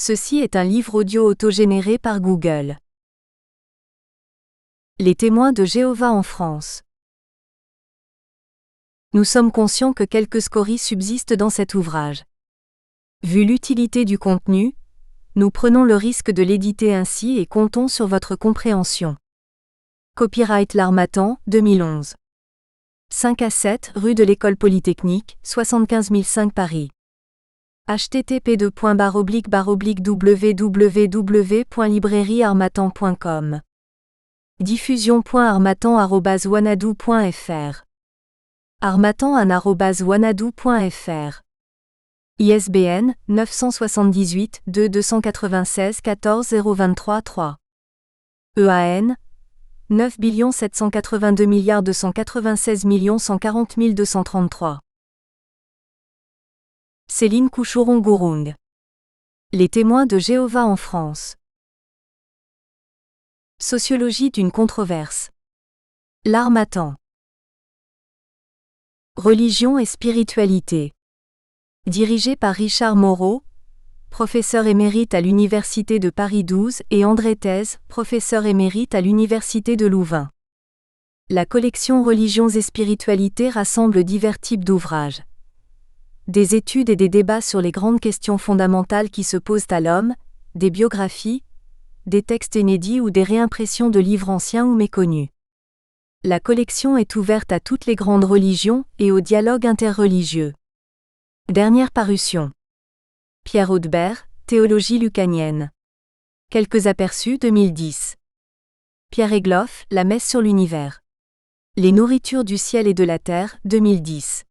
Ceci est un livre audio autogénéré par Google. Les témoins de Jéhovah en France. Nous sommes conscients que quelques scories subsistent dans cet ouvrage. Vu l'utilité du contenu, nous prenons le risque de l'éditer ainsi et comptons sur votre compréhension. Copyright L'Harmattan, 2011. 5 à 7 rue de l'École Polytechnique, 75 005 Paris. http://www.librairieharmattan.com. Diffusion.harmattan@wanadoo.fr. harmattan@wanadoo.fr. ISBN 978 296 14 023 3. EAN 9 782 296 140 233. Céline Coucheron-Gourung. Les témoins de Jéhovah en France. Sociologie d'une controverse. L'Harmattan. Religion et spiritualité. Dirigé par Richard Moreau, professeur émérite à l'Université de Paris 12 et André Thèse, professeur émérite à l'Université de Louvain. La collection Religions et spiritualité rassemble divers types d'ouvrages. Des études et des débats sur les grandes questions fondamentales qui se posent à l'homme, des biographies, des textes inédits ou des réimpressions de livres anciens ou méconnus. La collection est ouverte à toutes les grandes religions et au dialogue interreligieux. Dernière parution. Pierre Audebert, Théologie lucanienne. Quelques aperçus 2010. Pierre Egloff, La messe sur l'univers. Les nourritures du ciel et de la terre, 2010.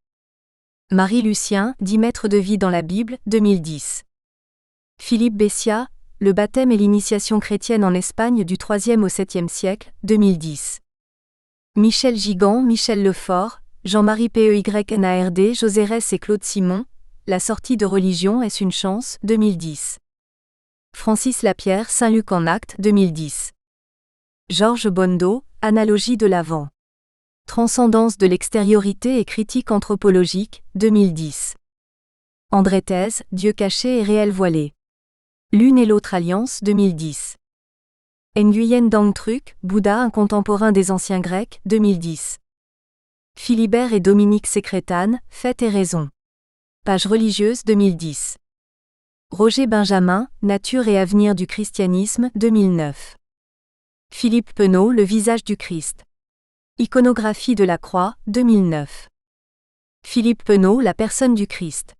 Marie Lucien, 10 mètres de vie dans la Bible, 2010. Philippe Bessia, Le baptême et l'initiation chrétienne en Espagne du IIIe au VIIe siècle, 2010. Michel Gigant, Michel Lefort, Jean-Marie Peynard, José Ress et Claude Simon, La sortie de religion, est-ce une chance, 2010. Francis Lapierre, Saint-Luc en actes, 2010. Georges Bonneau, Analogie de l'Avent. Transcendance de l'extériorité et critique anthropologique, 2010. André Thèse, Dieu caché et réel voilé. L'une et l'autre alliance, 2010. Nguyen Dang Truc, Bouddha, un contemporain des anciens Grecs, 2010. Philibert et Dominique Sécrétane, Fait et raison. Page religieuse, 2010. Roger Benjamin, Nature et avenir du christianisme, 2009. Philippe Penaud, Le visage du Christ. Iconographie de la croix, 2009. Philippe Penaud, La personne du Christ.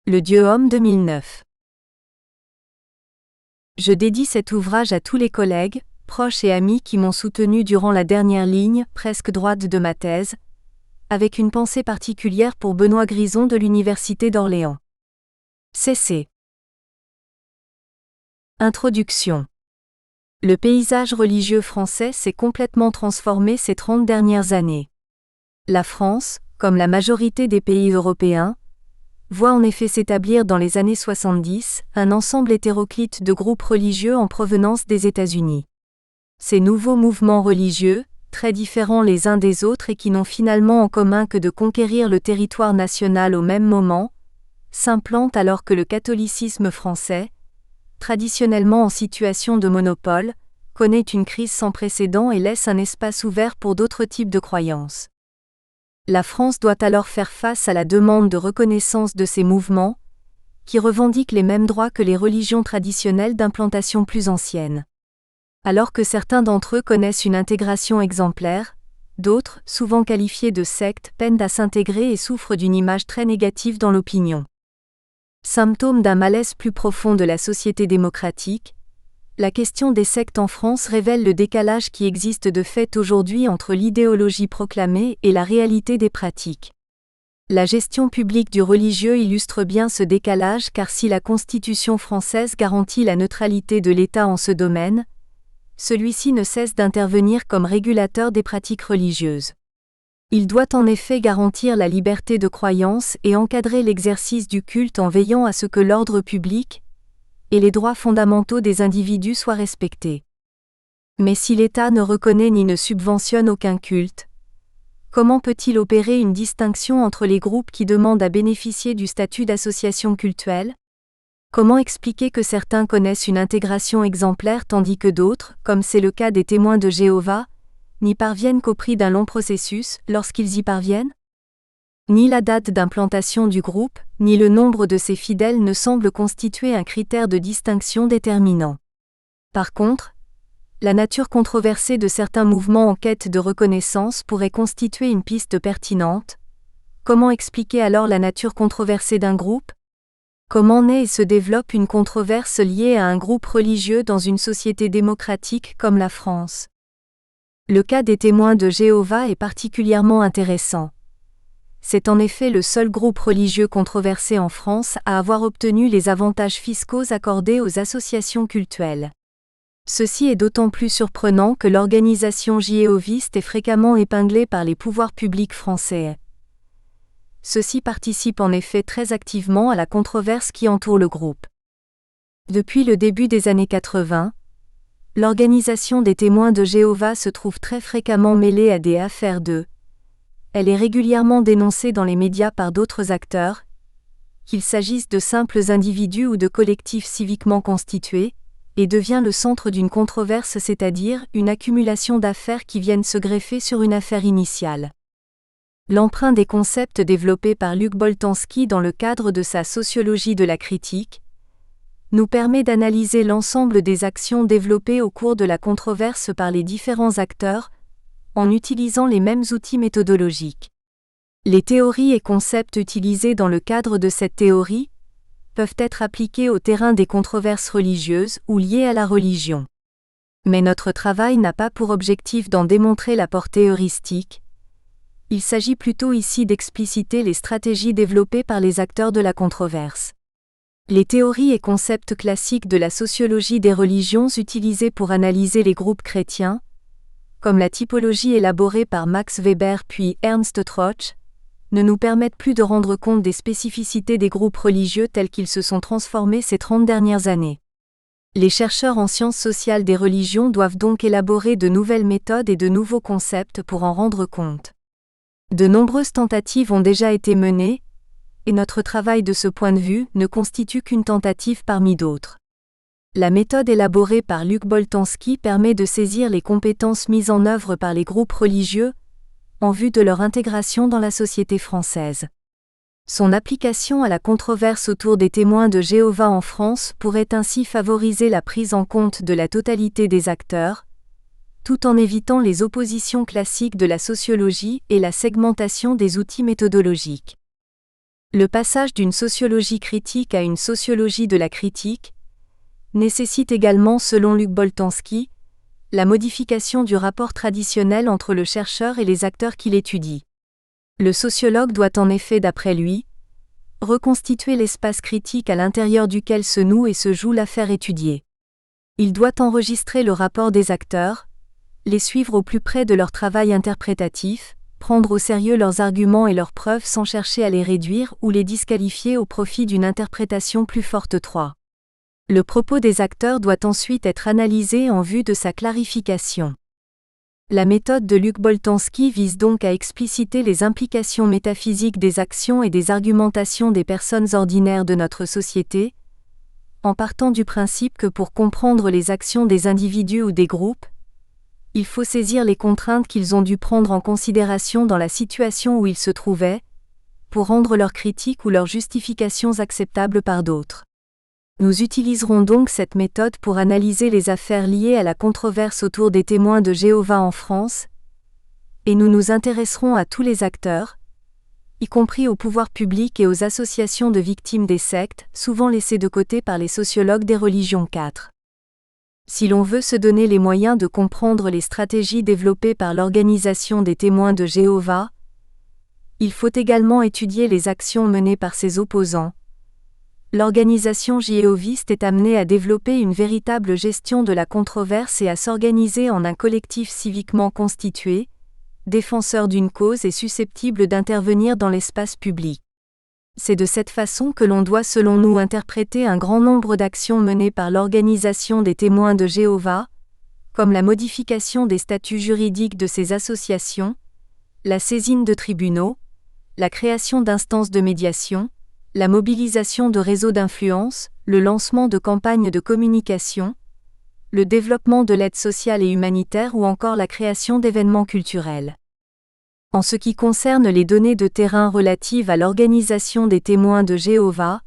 Le Dieu-homme, 2009. Je dédie cet ouvrage à tous les collègues, proches et amis qui m'ont soutenu durant la dernière ligne, presque droite de ma thèse, avec une pensée particulière pour Benoît Grison de l'Université d'Orléans. CC. Introduction. Le paysage religieux français s'est complètement transformé ces 30 dernières années. La France, comme la majorité des pays européens, voit en effet s'établir dans les années 70 un ensemble hétéroclite de groupes religieux en provenance des États-Unis. Ces nouveaux mouvements religieux, très différents les uns des autres et qui n'ont finalement en commun que de conquérir le territoire national au même moment, s'implantent alors que le catholicisme français, traditionnellement en situation de monopole, connaît une crise sans précédent et laisse un espace ouvert pour d'autres types de croyances. La France doit alors faire face à la demande de reconnaissance de ces mouvements, qui revendiquent les mêmes droits que les religions traditionnelles d'implantation plus ancienne. Alors que certains d'entre eux connaissent une intégration exemplaire, d'autres, souvent qualifiés de sectes, peinent à s'intégrer et souffrent d'une image très négative dans l'opinion. Symptôme d'un malaise plus profond de la société démocratique, la question des sectes en France révèle le décalage qui existe de fait aujourd'hui entre l'idéologie proclamée et la réalité des pratiques. La gestion publique du religieux illustre bien ce décalage car si la Constitution française garantit la neutralité de l'État en ce domaine, celui-ci ne cesse d'intervenir comme régulateur des pratiques religieuses. Il doit en effet garantir la liberté de croyance et encadrer l'exercice du culte en veillant à ce que l'ordre public et les droits fondamentaux des individus soient respectés. Mais si l'État ne reconnaît ni ne subventionne aucun culte, comment peut-il opérer une distinction entre les groupes qui demandent à bénéficier du statut d'association cultuelle ? Comment expliquer que certains connaissent une intégration exemplaire tandis que d'autres, comme c'est le cas des témoins de Jéhovah, n'y parviennent qu'au prix d'un long processus, lorsqu'ils y parviennent? Ni la date d'implantation du groupe, ni le nombre de ses fidèles ne semblent constituer un critère de distinction déterminant. Par contre, la nature controversée de certains mouvements en quête de reconnaissance pourrait constituer une piste pertinente. Comment expliquer alors la nature controversée d'un groupe? Comment naît et se développe une controverse liée à un groupe religieux dans une société démocratique comme la France? Le cas des témoins de Jéhovah est particulièrement intéressant. C'est en effet le seul groupe religieux controversé en France à avoir obtenu les avantages fiscaux accordés aux associations cultuelles. Ceci est d'autant plus surprenant que l'organisation jéhoviste est fréquemment épinglée par les pouvoirs publics français. Ceux-ci participent en effet très activement à la controverse qui entoure le groupe. Depuis le début des années 80, l'organisation des témoins de Jéhovah se trouve très fréquemment mêlée à des affaires de. Elle est régulièrement dénoncée dans les médias par d'autres acteurs, qu'il s'agisse de simples individus ou de collectifs civiquement constitués, et devient le centre d'une controverse, c'est-à-dire une accumulation d'affaires qui viennent se greffer sur une affaire initiale. L'emprunt des concepts développés par Luc Boltanski dans le cadre de sa sociologie de la critique nous permet d'analyser l'ensemble des actions développées au cours de la controverse par les différents acteurs, en utilisant les mêmes outils méthodologiques. Les théories et concepts utilisés dans le cadre de cette théorie peuvent être appliqués au terrain des controverses religieuses ou liées à la religion. Mais notre travail n'a pas pour objectif d'en démontrer la portée heuristique. Il s'agit plutôt ici d'expliciter les stratégies développées par les acteurs de la controverse. Les théories et concepts classiques de la sociologie des religions utilisés pour analyser les groupes chrétiens, comme la typologie élaborée par Max Weber puis Ernst Troch, ne nous permettent plus de rendre compte des spécificités des groupes religieux tels qu'ils se sont transformés ces 30 dernières années. Les chercheurs en sciences sociales des religions doivent donc élaborer de nouvelles méthodes et de nouveaux concepts pour en rendre compte. De nombreuses tentatives ont déjà été menées, et notre travail de ce point de vue ne constitue qu'une tentative parmi d'autres. La méthode élaborée par Luc Boltanski permet de saisir les compétences mises en œuvre par les groupes religieux en vue de leur intégration dans la société française. Son application à la controverse autour des témoins de Jéhovah en France pourrait ainsi favoriser la prise en compte de la totalité des acteurs, tout en évitant les oppositions classiques de la sociologie et la segmentation des outils méthodologiques. Le passage d'une sociologie critique à une sociologie de la critique nécessite également, selon Luc Boltanski, la modification du rapport traditionnel entre le chercheur et les acteurs qu'il étudie. Le sociologue doit en effet, d'après lui, reconstituer l'espace critique à l'intérieur duquel se noue et se joue l'affaire étudiée. Il doit enregistrer le rapport des acteurs, les suivre au plus près de leur travail interprétatif, prendre au sérieux leurs arguments et leurs preuves sans chercher à les réduire ou les disqualifier au profit d'une interprétation plus forte. 3. Le propos des acteurs doit ensuite être analysé en vue de sa clarification. La méthode de Luc Boltanski vise donc à expliciter les implications métaphysiques des actions et des argumentations des personnes ordinaires de notre société, en partant du principe que pour comprendre les actions des individus ou des groupes, il faut saisir les contraintes qu'ils ont dû prendre en considération dans la situation où ils se trouvaient, pour rendre leurs critiques ou leurs justifications acceptables par d'autres. Nous utiliserons donc cette méthode pour analyser les affaires liées à la controverse autour des témoins de Jéhovah en France, et nous nous intéresserons à tous les acteurs, y compris au pouvoir public et aux associations de victimes des sectes, souvent laissées de côté par les sociologues des religions. 4. Si l'on veut se donner les moyens de comprendre les stratégies développées par l'organisation des témoins de Jéhovah, il faut également étudier les actions menées par ses opposants. L'organisation jéhoviste est amenée à développer une véritable gestion de la controverse et à s'organiser en un collectif civiquement constitué, défenseur d'une cause et susceptible d'intervenir dans l'espace public. C'est de cette façon que l'on doit, selon nous, interpréter un grand nombre d'actions menées par l'organisation des témoins de Jéhovah, comme la modification des statuts juridiques de ces associations, la saisine de tribunaux, la création d'instances de médiation, la mobilisation de réseaux d'influence, le lancement de campagnes de communication, le développement de l'aide sociale et humanitaire ou encore la création d'événements culturels. En ce qui concerne les données de terrain relatives à l'organisation des témoins de Jéhovah,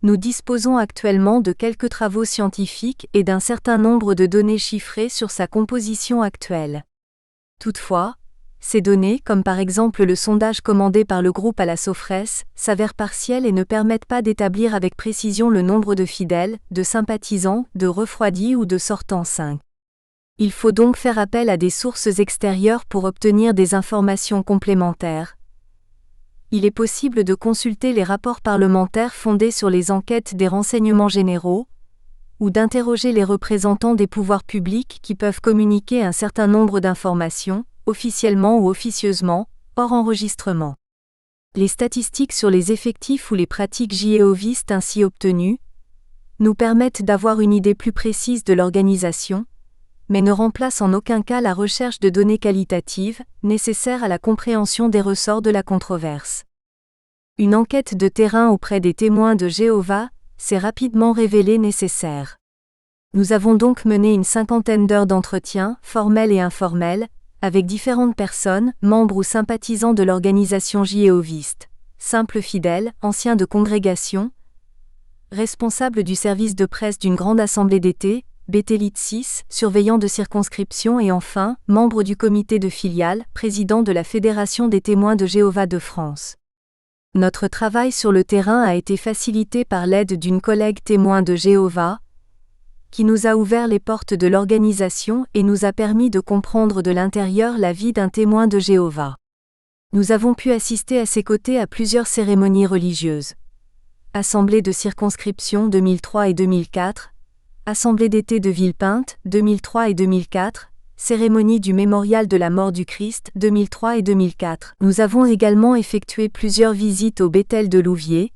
nous disposons actuellement de quelques travaux scientifiques et d'un certain nombre de données chiffrées sur sa composition actuelle. Toutefois, ces données, comme par exemple le sondage commandé par le groupe à la Sofres, s'avèrent partielles et ne permettent pas d'établir avec précision le nombre de fidèles, de sympathisants, de refroidis ou de sortants 5. Il faut donc faire appel à des sources extérieures pour obtenir des informations complémentaires. Il est possible de consulter les rapports parlementaires fondés sur les enquêtes des renseignements généraux, ou d'interroger les représentants des pouvoirs publics qui peuvent communiquer un certain nombre d'informations, officiellement ou officieusement, hors enregistrement. Les statistiques sur les effectifs ou les pratiques jéhovistes ainsi obtenues nous permettent d'avoir une idée plus précise de l'organisation, mais ne remplacent en aucun cas la recherche de données qualitatives, nécessaires à la compréhension des ressorts de la controverse. Une enquête de terrain auprès des témoins de Jéhovah s'est rapidement révélée nécessaire. Nous avons donc mené une 50aine d'heures d'entretien, formels et informels, avec différentes personnes, membres ou sympathisants de l'organisation jéhoviste, simples fidèles, anciens de congrégation, responsables du service de presse d'une grande assemblée d'été, Bétélite 6, surveillants de circonscription et enfin, membres du comité de filiale, président de la Fédération des témoins de Jéhovah de France. Notre travail sur le terrain a été facilité par l'aide d'une collègue témoin de Jéhovah, qui nous a ouvert les portes de l'organisation et nous a permis de comprendre de l'intérieur la vie d'un témoin de Jéhovah. Nous avons pu assister à ses côtés à plusieurs cérémonies religieuses. Assemblée de circonscription 2003 et 2004, Assemblée d'été de Villepinte 2003 et 2004, Cérémonie du mémorial de la mort du Christ 2003 et 2004. Nous avons également effectué plusieurs visites au Bethel de Louviers,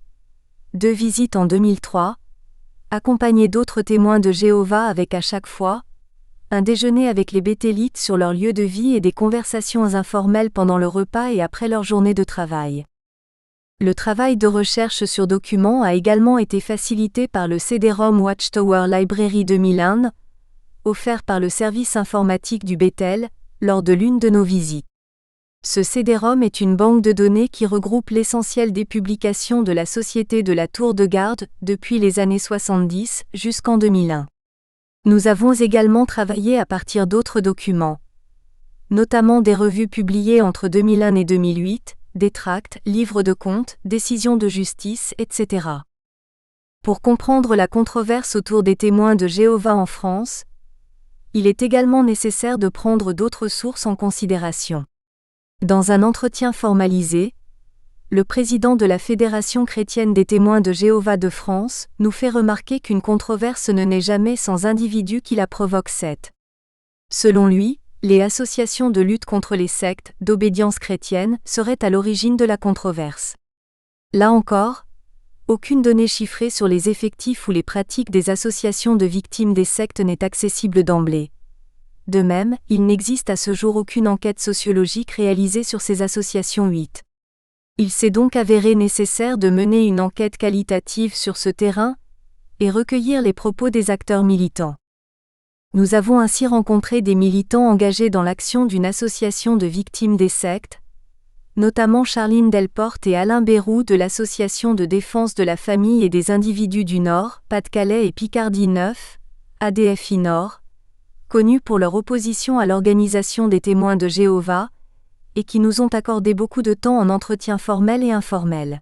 2 visites en 2003, accompagnés d'autres témoins de Jéhovah avec à chaque fois un déjeuner avec les Béthélites sur leur lieu de vie et des conversations informelles pendant le repas et après leur journée de travail. Le travail de recherche sur documents a également été facilité par le CD-ROM Watchtower Library 2001, offert par le service informatique du Bethel, lors de l'une de nos visites. Ce CD-ROM est une banque de données qui regroupe l'essentiel des publications de la Société de la Tour de Garde depuis les années 70 jusqu'en 2001. Nous avons également travaillé à partir d'autres documents, notamment des revues publiées entre 2001 et 2008, des tracts, livres de comptes, décisions de justice, etc. Pour comprendre la controverse autour des témoins de Jéhovah en France, il est également nécessaire de prendre d'autres sources en considération. Dans un entretien formalisé, le président de la Fédération chrétienne des témoins de Jéhovah de France nous fait remarquer qu'une controverse ne naît jamais sans individu qui la provoque. Selon lui, les associations de lutte contre les sectes d'obédience chrétienne seraient à l'origine de la controverse. Là encore, aucune donnée chiffrée sur les effectifs ou les pratiques des associations de victimes des sectes n'est accessible d'emblée. De même, il n'existe à ce jour aucune enquête sociologique réalisée sur ces associations 8. Il s'est donc avéré nécessaire de mener une enquête qualitative sur ce terrain et recueillir les propos des acteurs militants. Nous avons ainsi rencontré des militants engagés dans l'action d'une association de victimes des sectes, notamment Charline Delporte et Alain Bérou de l'Association de défense de la famille et des individus du Nord, Pas-de-Calais et Picardie 9, ADFI Nord, connus pour leur opposition à l'organisation des témoins de Jéhovah, et qui nous ont accordé beaucoup de temps en entretien formel et informel.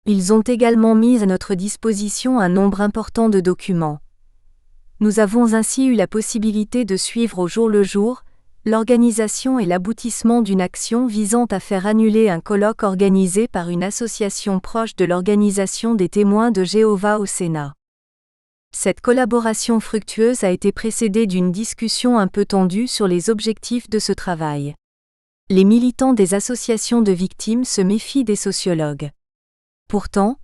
Ils ont également mis à notre disposition un nombre important de documents. Nous avons ainsi eu la possibilité de suivre au jour le jour l'organisation et l'aboutissement d'une action visant à faire annuler un colloque organisé par une association proche de l'organisation des témoins de Jéhovah au Sénat. Cette collaboration fructueuse a été précédée d'une discussion un peu tendue sur les objectifs de ce travail. Les militants des associations de victimes se méfient des sociologues. Pourtant,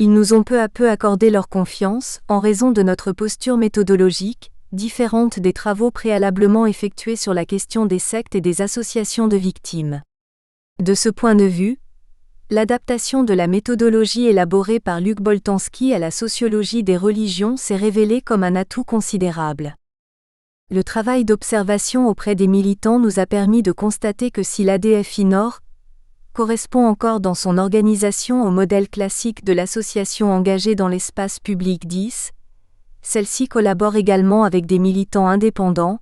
ils nous ont peu à peu accordé leur confiance en raison de notre posture méthodologique, différente des travaux préalablement effectués sur la question des sectes et des associations de victimes. De ce point de vue, L'adaptation de la méthodologie élaborée par Luc Boltanski à la sociologie des religions s'est révélée comme un atout considérable. Le travail d'observation auprès des militants nous a permis de constater que si l'ADFI Nord correspond encore dans son organisation au modèle classique de l'association engagée dans l'espace public 10, celle-ci collabore également avec des militants indépendants,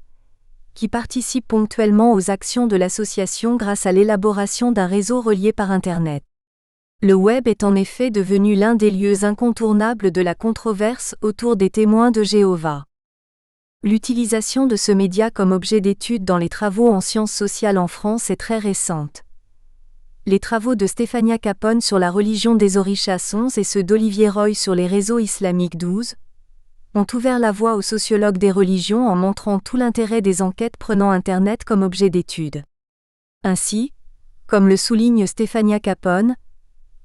qui participent ponctuellement aux actions de l'association grâce à l'élaboration d'un réseau relié par Internet. Le web est en effet devenu l'un des lieux incontournables de la controverse autour des témoins de Jéhovah. L'utilisation de ce média comme objet d'étude dans les travaux en sciences sociales en France est très récente. Les travaux de Stefania Capone sur la religion des Orishas 11 et ceux d'Olivier Roy sur les réseaux islamiques 12 ont ouvert la voie aux sociologues des religions en montrant tout l'intérêt des enquêtes prenant Internet comme objet d'étude. Ainsi, comme le souligne Stefania Capone,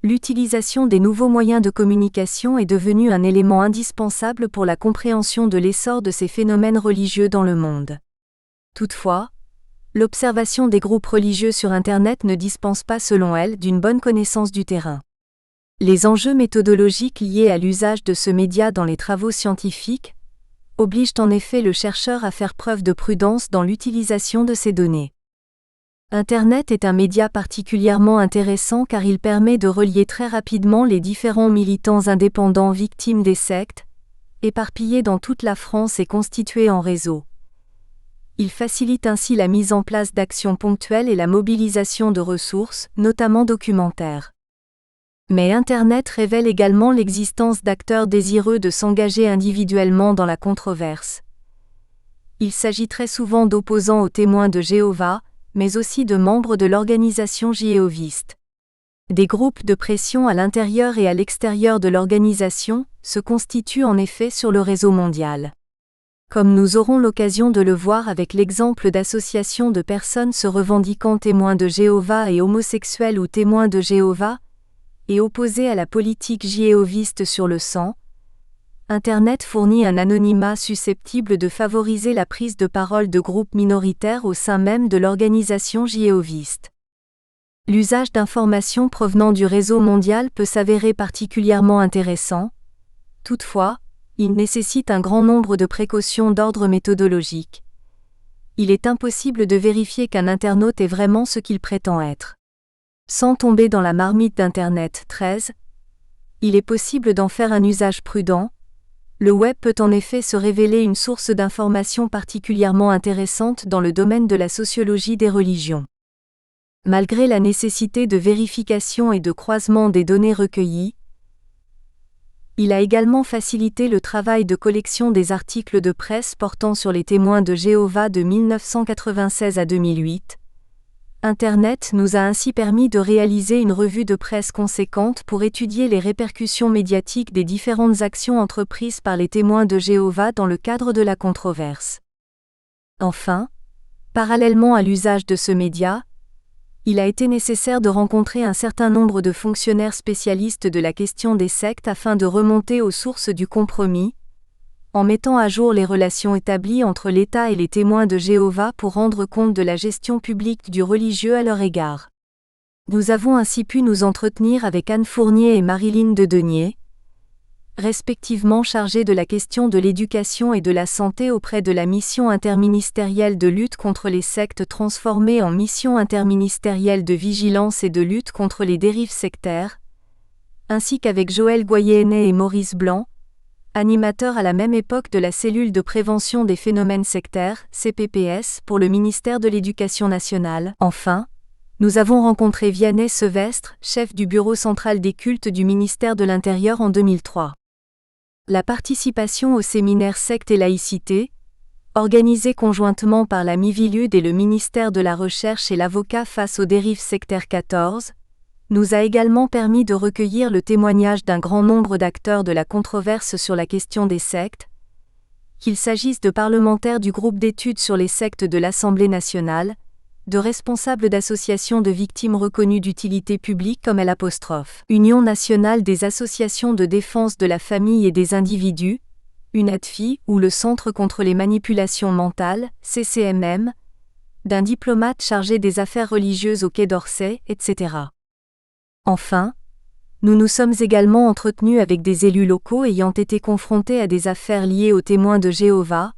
l'utilisation des nouveaux moyens de communication est devenue un élément indispensable pour la compréhension de l'essor de ces phénomènes religieux dans le monde. Toutefois, l'observation des groupes religieux sur Internet ne dispense pas, selon elle, d'une bonne connaissance du terrain. Les enjeux méthodologiques liés à l'usage de ce média dans les travaux scientifiques obligent en effet le chercheur à faire preuve de prudence dans l'utilisation de ces données. Internet est un média particulièrement intéressant car il permet de relier très rapidement les différents militants indépendants victimes des sectes, éparpillés dans toute la France et constitués en réseau. Il facilite ainsi la mise en place d'actions ponctuelles et la mobilisation de ressources, notamment documentaires. Mais Internet révèle également l'existence d'acteurs désireux de s'engager individuellement dans la controverse. Il s'agit très souvent d'opposants aux témoins de Jéhovah, mais aussi de membres de l'organisation jéhoviste. Des groupes de pression à l'intérieur et à l'extérieur de l'organisation se constituent en effet sur le réseau mondial. Comme nous aurons l'occasion de le voir avec l'exemple d'associations de personnes se revendiquant témoins de Jéhovah et homosexuels ou témoins de Jéhovah, et opposés à la politique jéhoviste sur le sang, Internet fournit un anonymat susceptible de favoriser la prise de parole de groupes minoritaires au sein même de l'organisation jéhoviste. L'usage d'informations provenant du réseau mondial peut s'avérer particulièrement intéressant. Toutefois, il nécessite un grand nombre de précautions d'ordre méthodologique. Il est impossible de vérifier qu'un internaute est vraiment ce qu'il prétend être. Sans tomber dans la marmite d'Internet 13, il est possible d'en faire un usage prudent. Le web peut en effet se révéler une source d'informations particulièrement intéressante dans le domaine de la sociologie des religions. Malgré la nécessité de vérification et de croisement des données recueillies, il a également facilité le travail de collection des articles de presse portant sur les témoins de Jéhovah de 1996 à 2008. Internet nous a ainsi permis de réaliser une revue de presse conséquente pour étudier les répercussions médiatiques des différentes actions entreprises par les témoins de Jéhovah dans le cadre de la controverse. Enfin, parallèlement à l'usage de ce média, il a été nécessaire de rencontrer un certain nombre de fonctionnaires spécialistes de la question des sectes afin de remonter aux sources du compromis, en mettant à jour les relations établies entre l'État et les témoins de Jéhovah pour rendre compte de la gestion publique du religieux à leur égard. Nous avons ainsi pu nous entretenir avec Anne Fournier et Marilyn Dedenier, respectivement chargées de la question de l'éducation et de la santé auprès de la mission interministérielle de lutte contre les sectes transformée en mission interministérielle de vigilance et de lutte contre les dérives sectaires, ainsi qu'avec Joël Goyennet et Maurice Blanc, animateur à la même époque de la cellule de prévention des phénomènes sectaires, CPPS, pour le ministère de l'Éducation nationale. Enfin, nous avons rencontré Vianney Sevestre, chef du bureau central des cultes du ministère de l'Intérieur en 2003. La participation au séminaire Secte et laïcité, organisé conjointement par la Mivilude et le ministère de la Recherche et l'avocat face aux dérives sectaires 14, nous a également permis de recueillir le témoignage d'un grand nombre d'acteurs de la controverse sur la question des sectes, qu'il s'agisse de parlementaires du groupe d'études sur les sectes de l'Assemblée nationale, de responsables d'associations de victimes reconnues d'utilité publique comme Union nationale des associations de défense de la famille et des individus, UNADFI, ou le Centre contre les manipulations mentales, CCMM, d'un diplomate chargé des affaires religieuses au Quai d'Orsay, etc. Enfin, nous nous sommes également entretenus avec des élus locaux ayant été confrontés à des affaires liées aux témoins de Jéhovah,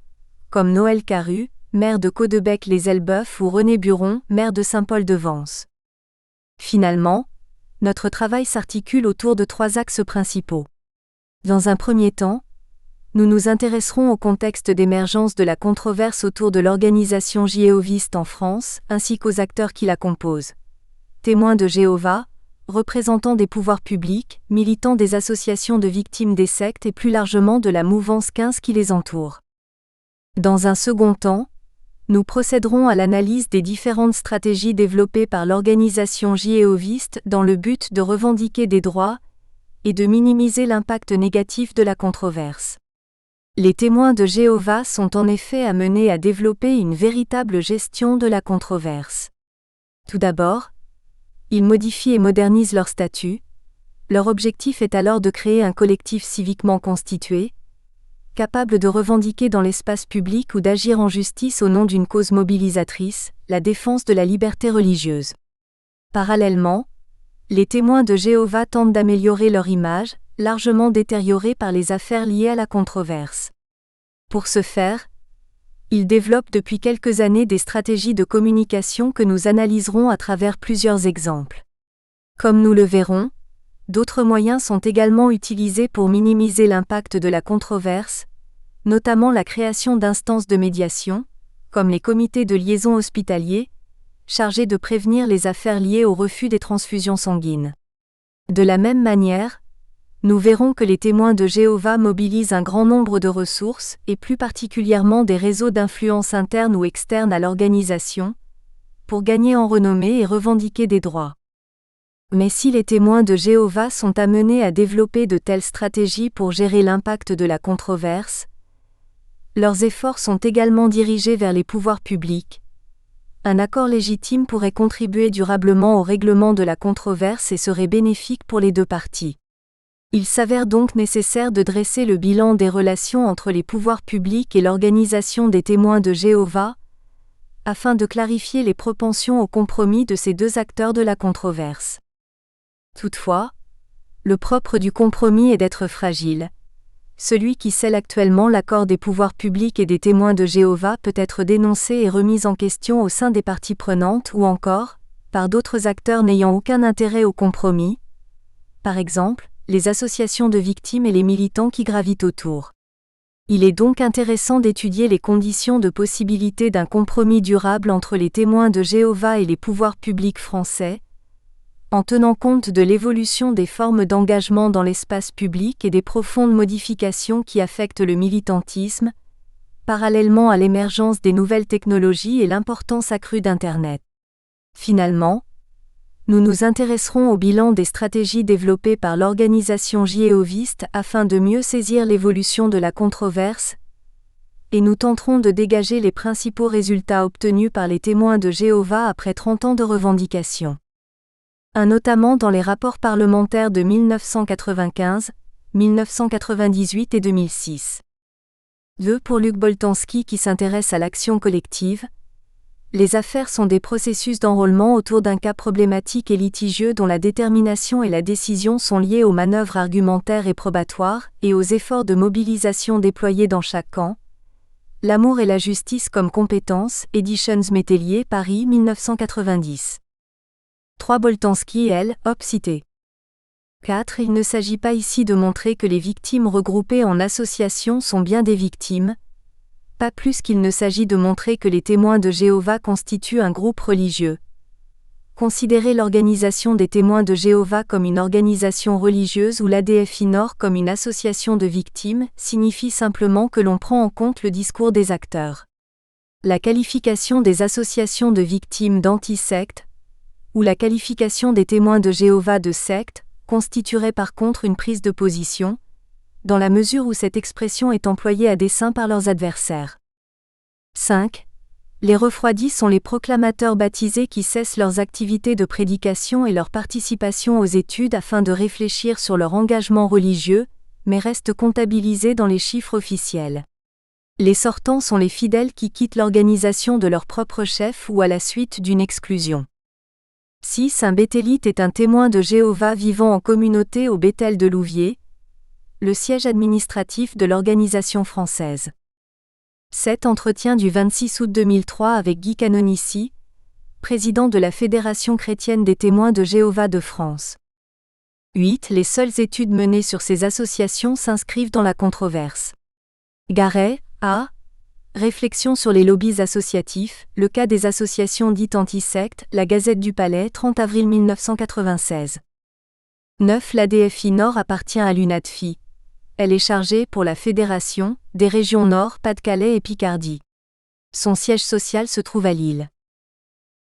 comme Noël Caru, maire de Caudebec-les-Elbeuf ou René Buron, maire de Saint-Paul-de-Vence. Finalement, notre travail s'articule autour de 3 axes principaux. Dans un premier temps, nous nous intéresserons au contexte d'émergence de la controverse autour de l'organisation jéhoviste en France, ainsi qu'aux acteurs qui la composent. Témoins de Jéhovah, représentants des pouvoirs publics, militants des associations de victimes des sectes et plus largement de la mouvance 15 qui les entoure. Dans un second temps, nous procéderons à l'analyse des différentes stratégies développées par l'organisation jéhoviste dans le but de revendiquer des droits et de minimiser l'impact négatif de la controverse. Les témoins de Jéhovah sont en effet amenés à développer une véritable gestion de la controverse. Tout d'abord, ils modifient et modernisent leur statut. Leur objectif est alors de créer un collectif civiquement constitué, capable de revendiquer dans l'espace public ou d'agir en justice au nom d'une cause mobilisatrice, la défense de la liberté religieuse. Parallèlement, les témoins de Jéhovah tentent d'améliorer leur image, largement détériorée par les affaires liées à la controverse. Pour ce faire, ils développent depuis quelques années des stratégies de communication que nous analyserons à travers plusieurs exemples. Comme nous le verrons, d'autres moyens sont également utilisés pour minimiser l'impact de la controverse, notamment la création d'instances de médiation, comme les comités de liaison hospitaliers, chargés de prévenir les affaires liées au refus des transfusions sanguines. De la même manière, nous verrons que les témoins de Jéhovah mobilisent un grand nombre de ressources, et plus particulièrement des réseaux d'influence internes ou externes à l'organisation, pour gagner en renommée et revendiquer des droits. Mais si les témoins de Jéhovah sont amenés à développer de telles stratégies pour gérer l'impact de la controverse, leurs efforts sont également dirigés vers les pouvoirs publics. Un accord légitime pourrait contribuer durablement au règlement de la controverse et serait bénéfique pour les 2 parties. Il s'avère donc nécessaire de dresser le bilan des relations entre les pouvoirs publics et l'organisation des témoins de Jéhovah, afin de clarifier les propensions au compromis de ces 2 acteurs de la controverse. Toutefois, le propre du compromis est d'être fragile. Celui qui scelle actuellement l'accord des pouvoirs publics et des témoins de Jéhovah peut être dénoncé et remis en question au sein des parties prenantes ou encore, par d'autres acteurs n'ayant aucun intérêt au compromis, par exemple, les associations de victimes et les militants qui gravitent autour. Il est donc intéressant d'étudier les conditions de possibilité d'un compromis durable entre les témoins de Jéhovah et les pouvoirs publics français, en tenant compte de l'évolution des formes d'engagement dans l'espace public et des profondes modifications qui affectent le militantisme, parallèlement à l'émergence des nouvelles technologies et l'importance accrue d'Internet. Finalement, nous nous intéresserons au bilan des stratégies développées par l'organisation jéhoviste afin de mieux saisir l'évolution de la controverse, et nous tenterons de dégager les principaux résultats obtenus par les témoins de Jéhovah après 30 ans de revendications. Notamment dans les rapports parlementaires de 1995, 1998 et 2006. 2. Pour Luc Boltanski qui s'intéresse à l'action collective, les affaires sont des processus d'enrôlement autour d'un cas problématique et litigieux dont la détermination et la décision sont liées aux manœuvres argumentaires et probatoires et aux efforts de mobilisation déployés dans chaque camp. L'amour et la justice comme compétence, Editions Métellier, Paris 1990. 3. Boltanski, L. Op. Cité. 4. Il ne s'agit pas ici de montrer que les victimes regroupées en association sont bien des victimes, pas plus qu'il ne s'agit de montrer que les témoins de Jéhovah constituent un groupe religieux. Considérer l'organisation des témoins de Jéhovah comme une organisation religieuse ou l'ADFI Nord comme une association de victimes signifie simplement que l'on prend en compte le discours des acteurs. La qualification des associations de victimes d'anti-secte, ou la qualification des témoins de Jéhovah de secte, constituerait par contre une prise de position, dans la mesure où cette expression est employée à dessein par leurs adversaires. 5. Les refroidis sont les proclamateurs baptisés qui cessent leurs activités de prédication et leur participation aux études afin de réfléchir sur leur engagement religieux, mais restent comptabilisés dans les chiffres officiels. Les sortants sont les fidèles qui quittent l'organisation de leur propre chef ou à la suite d'une exclusion. 6. Un béthélite est un témoin de Jéhovah vivant en communauté au Béthel de Louviers, le siège administratif de l'organisation française. 7. Entretien du 26 août 2003 avec Guy Canonici, président de la Fédération chrétienne des témoins de Jéhovah de France. 8. Les seules études menées sur ces associations s'inscrivent dans la controverse. Garet, A. Réflexion sur les lobbies associatifs, le cas des associations dites anti-sectes, la Gazette du Palais, 30 avril 1996. 9. L'ADFI Nord appartient à l'UNADFI. Elle est chargée, pour la Fédération, des régions Nord, Pas-de-Calais et Picardie. Son siège social se trouve à Lille.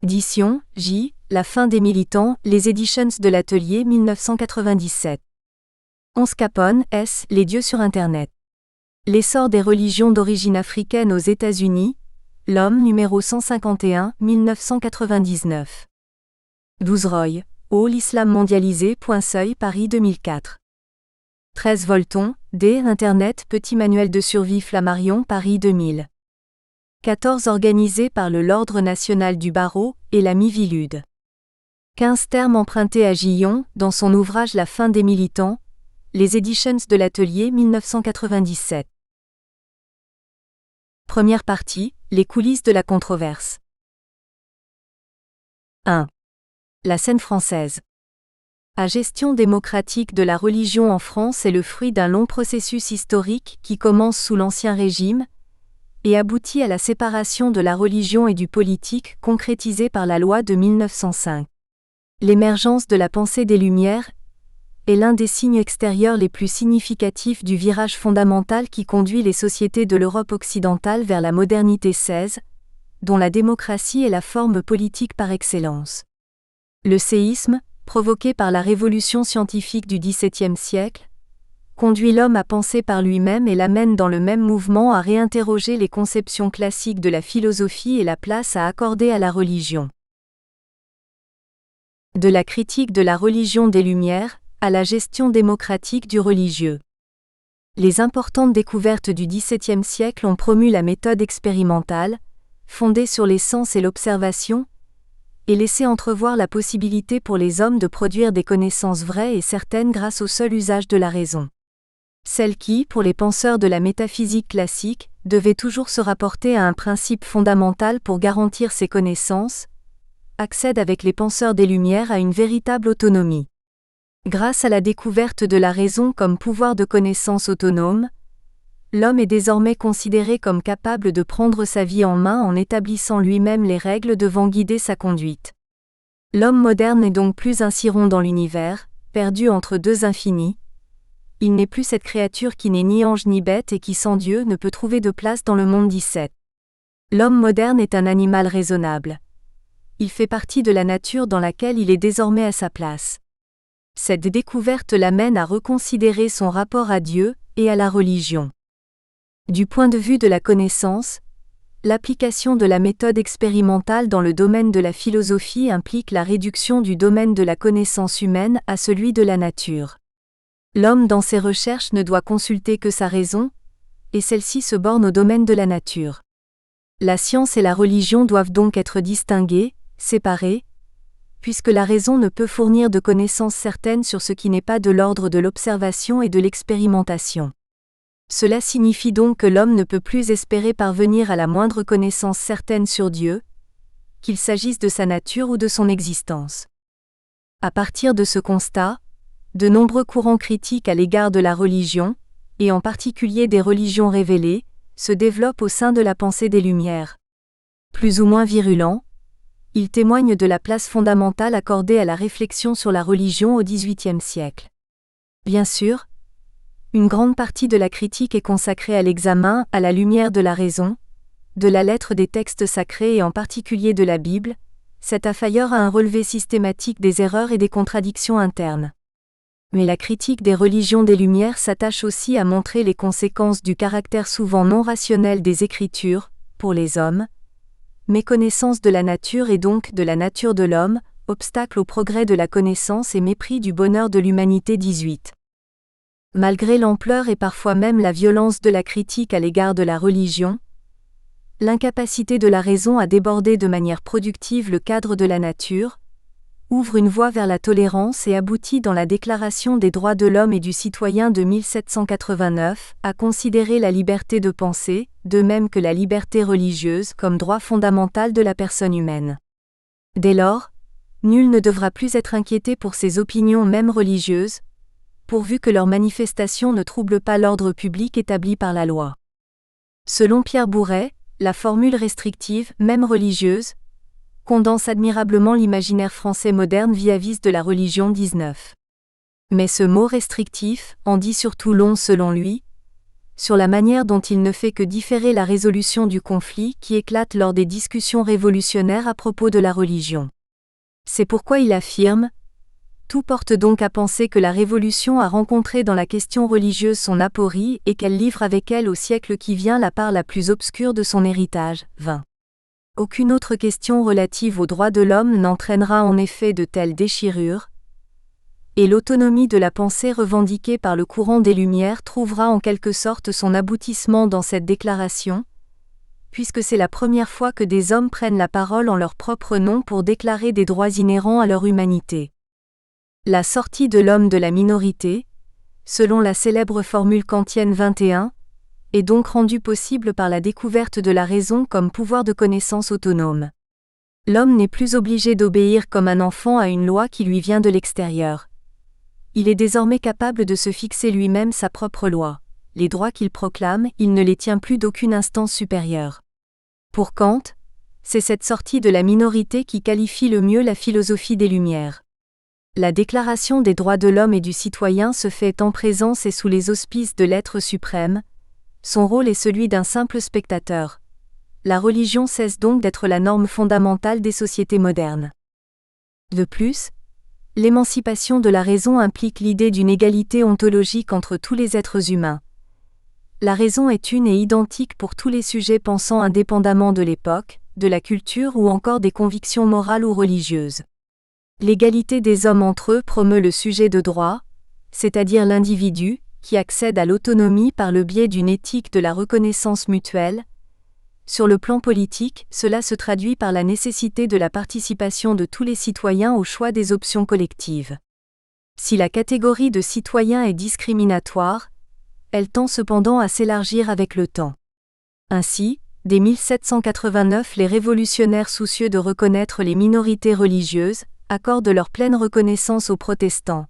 Edition, J. La fin des militants, les Editions de l'Atelier 1997. 11. Capone, S. Les dieux sur Internet. L'essor des religions d'origine africaine aux États-Unis, L'Homme numéro 151, 1999. 12. Roy, O. L'islam mondialisé. Seuil, Paris 2004. 13. Volton, D. Internet, Petit manuel de survie Flammarion, Paris 2000. 14. Organisé par l'Ordre national du barreau et la Mivilude. 15. Termes empruntés à Gillon, dans son ouvrage La fin des militants, les Editions de l'Atelier 1997. Première partie, les coulisses de la controverse. 1. La scène française. La gestion démocratique de la religion en France est le fruit d'un long processus historique qui commence sous l'Ancien Régime et aboutit à la séparation de la religion et du politique concrétisée par la loi de 1905. L'émergence de la pensée des Lumières est l'un des signes extérieurs les plus significatifs du virage fondamental qui conduit les sociétés de l'Europe occidentale vers la modernité 16, dont la démocratie est la forme politique par excellence. Le séisme, provoqué par la révolution scientifique du XVIIe siècle, conduit l'homme à penser par lui-même et l'amène dans le même mouvement à réinterroger les conceptions classiques de la philosophie et la place à accorder à la religion. De la critique de la religion des Lumières à la gestion démocratique du religieux. Les importantes découvertes du XVIIe siècle ont promu la méthode expérimentale, fondée sur les sens et l'observation, et laissé entrevoir la possibilité pour les hommes de produire des connaissances vraies et certaines grâce au seul usage de la raison. Celle qui, pour les penseurs de la métaphysique classique, devait toujours se rapporter à un principe fondamental pour garantir ses connaissances, accède avec les penseurs des Lumières à une véritable autonomie. Grâce à la découverte de la raison comme pouvoir de connaissance autonome, l'homme est désormais considéré comme capable de prendre sa vie en main en établissant lui-même les règles devant guider sa conduite. L'homme moderne n'est donc plus un ciron dans l'univers, perdu entre deux infinis. Il n'est plus cette créature qui n'est ni ange ni bête et qui sans Dieu ne peut trouver de place dans le monde 17. L'homme moderne est un animal raisonnable. Il fait partie de la nature dans laquelle il est désormais à sa place. Cette découverte l'amène à reconsidérer son rapport à Dieu et à la religion. Du point de vue de la connaissance, l'application de la méthode expérimentale dans le domaine de la philosophie implique la réduction du domaine de la connaissance humaine à celui de la nature. L'homme dans ses recherches ne doit consulter que sa raison, et celle-ci se borne au domaine de la nature. La science et la religion doivent donc être distinguées, séparées, puisque la raison ne peut fournir de connaissances certaines sur ce qui n'est pas de l'ordre de l'observation et de l'expérimentation. Cela signifie donc que l'homme ne peut plus espérer parvenir à la moindre connaissance certaine sur Dieu, qu'il s'agisse de sa nature ou de son existence. À partir de ce constat, de nombreux courants critiques à l'égard de la religion, et en particulier des religions révélées, se développent au sein de la pensée des Lumières. Plus ou moins virulents, ils témoignent de la place fondamentale accordée à la réflexion sur la religion au XVIIIe siècle. Bien sûr, une grande partie de la critique est consacrée à l'examen, à la lumière de la raison, de la lettre des textes sacrés et en particulier de la Bible, cette affaire a un relevé systématique des erreurs et des contradictions internes. Mais la critique des religions des Lumières s'attache aussi à montrer les conséquences du caractère souvent non rationnel des Écritures, pour les hommes, méconnaissance de la nature et donc de la nature de l'homme, obstacle au progrès de la connaissance et mépris du bonheur de l'humanité 18. Malgré l'ampleur et parfois même la violence de la critique à l'égard de la religion, l'incapacité de la raison à déborder de manière productive le cadre de la nature, ouvre une voie vers la tolérance et aboutit dans la Déclaration des droits de l'homme et du citoyen de 1789 à considérer la liberté de penser, de même que la liberté religieuse, comme droit fondamental de la personne humaine. Dès lors, nul ne devra plus être inquiété pour ses opinions même religieuses, pourvu que leurs manifestations ne troublent pas l'ordre public établi par la loi. Selon Pierre Bourret, la formule restrictive, même religieuse, condense admirablement l'imaginaire français moderne vis-à-vis de la religion 19. Mais ce mot restrictif en dit surtout long selon lui, sur la manière dont il ne fait que différer la résolution du conflit qui éclate lors des discussions révolutionnaires à propos de la religion. C'est pourquoi il affirme « Tout porte donc à penser que la Révolution a rencontré dans la question religieuse son aporie et qu'elle livre avec elle au siècle qui vient la part la plus obscure de son héritage. » 20. Aucune autre question relative aux droits de l'homme n'entraînera en effet de telles déchirures, et l'autonomie de la pensée revendiquée par le courant des Lumières trouvera en quelque sorte son aboutissement dans cette déclaration, puisque c'est la première fois que des hommes prennent la parole en leur propre nom pour déclarer des droits inhérents à leur humanité. La sortie de l'homme de la minorité, selon la célèbre formule kantienne 21, est donc rendue possible par la découverte de la raison comme pouvoir de connaissance autonome. L'homme n'est plus obligé d'obéir comme un enfant à une loi qui lui vient de l'extérieur. Il est désormais capable de se fixer lui-même sa propre loi. Les droits qu'il proclame, il ne les tient plus d'aucune instance supérieure. Pour Kant, c'est cette sortie de la minorité qui qualifie le mieux la philosophie des Lumières. La Déclaration des droits de l'homme et du citoyen se fait en présence et sous les auspices de l'être suprême. Son rôle est celui d'un simple spectateur. La religion cesse donc d'être la norme fondamentale des sociétés modernes. De plus, l'émancipation de la raison implique l'idée d'une égalité ontologique entre tous les êtres humains. La raison est une et identique pour tous les sujets pensant indépendamment de l'époque, de la culture ou encore des convictions morales ou religieuses. L'égalité des hommes entre eux promeut le sujet de droit, c'est-à-dire l'individu, qui accède à l'autonomie par le biais d'une éthique de la reconnaissance mutuelle. Sur le plan politique, cela se traduit par la nécessité de la participation de tous les citoyens au choix des options collectives. Si la catégorie de citoyens est discriminatoire, elle tend cependant à s'élargir avec le temps. Ainsi, dès 1789, les révolutionnaires soucieux de reconnaître les minorités religieuses accordent leur pleine reconnaissance aux protestants.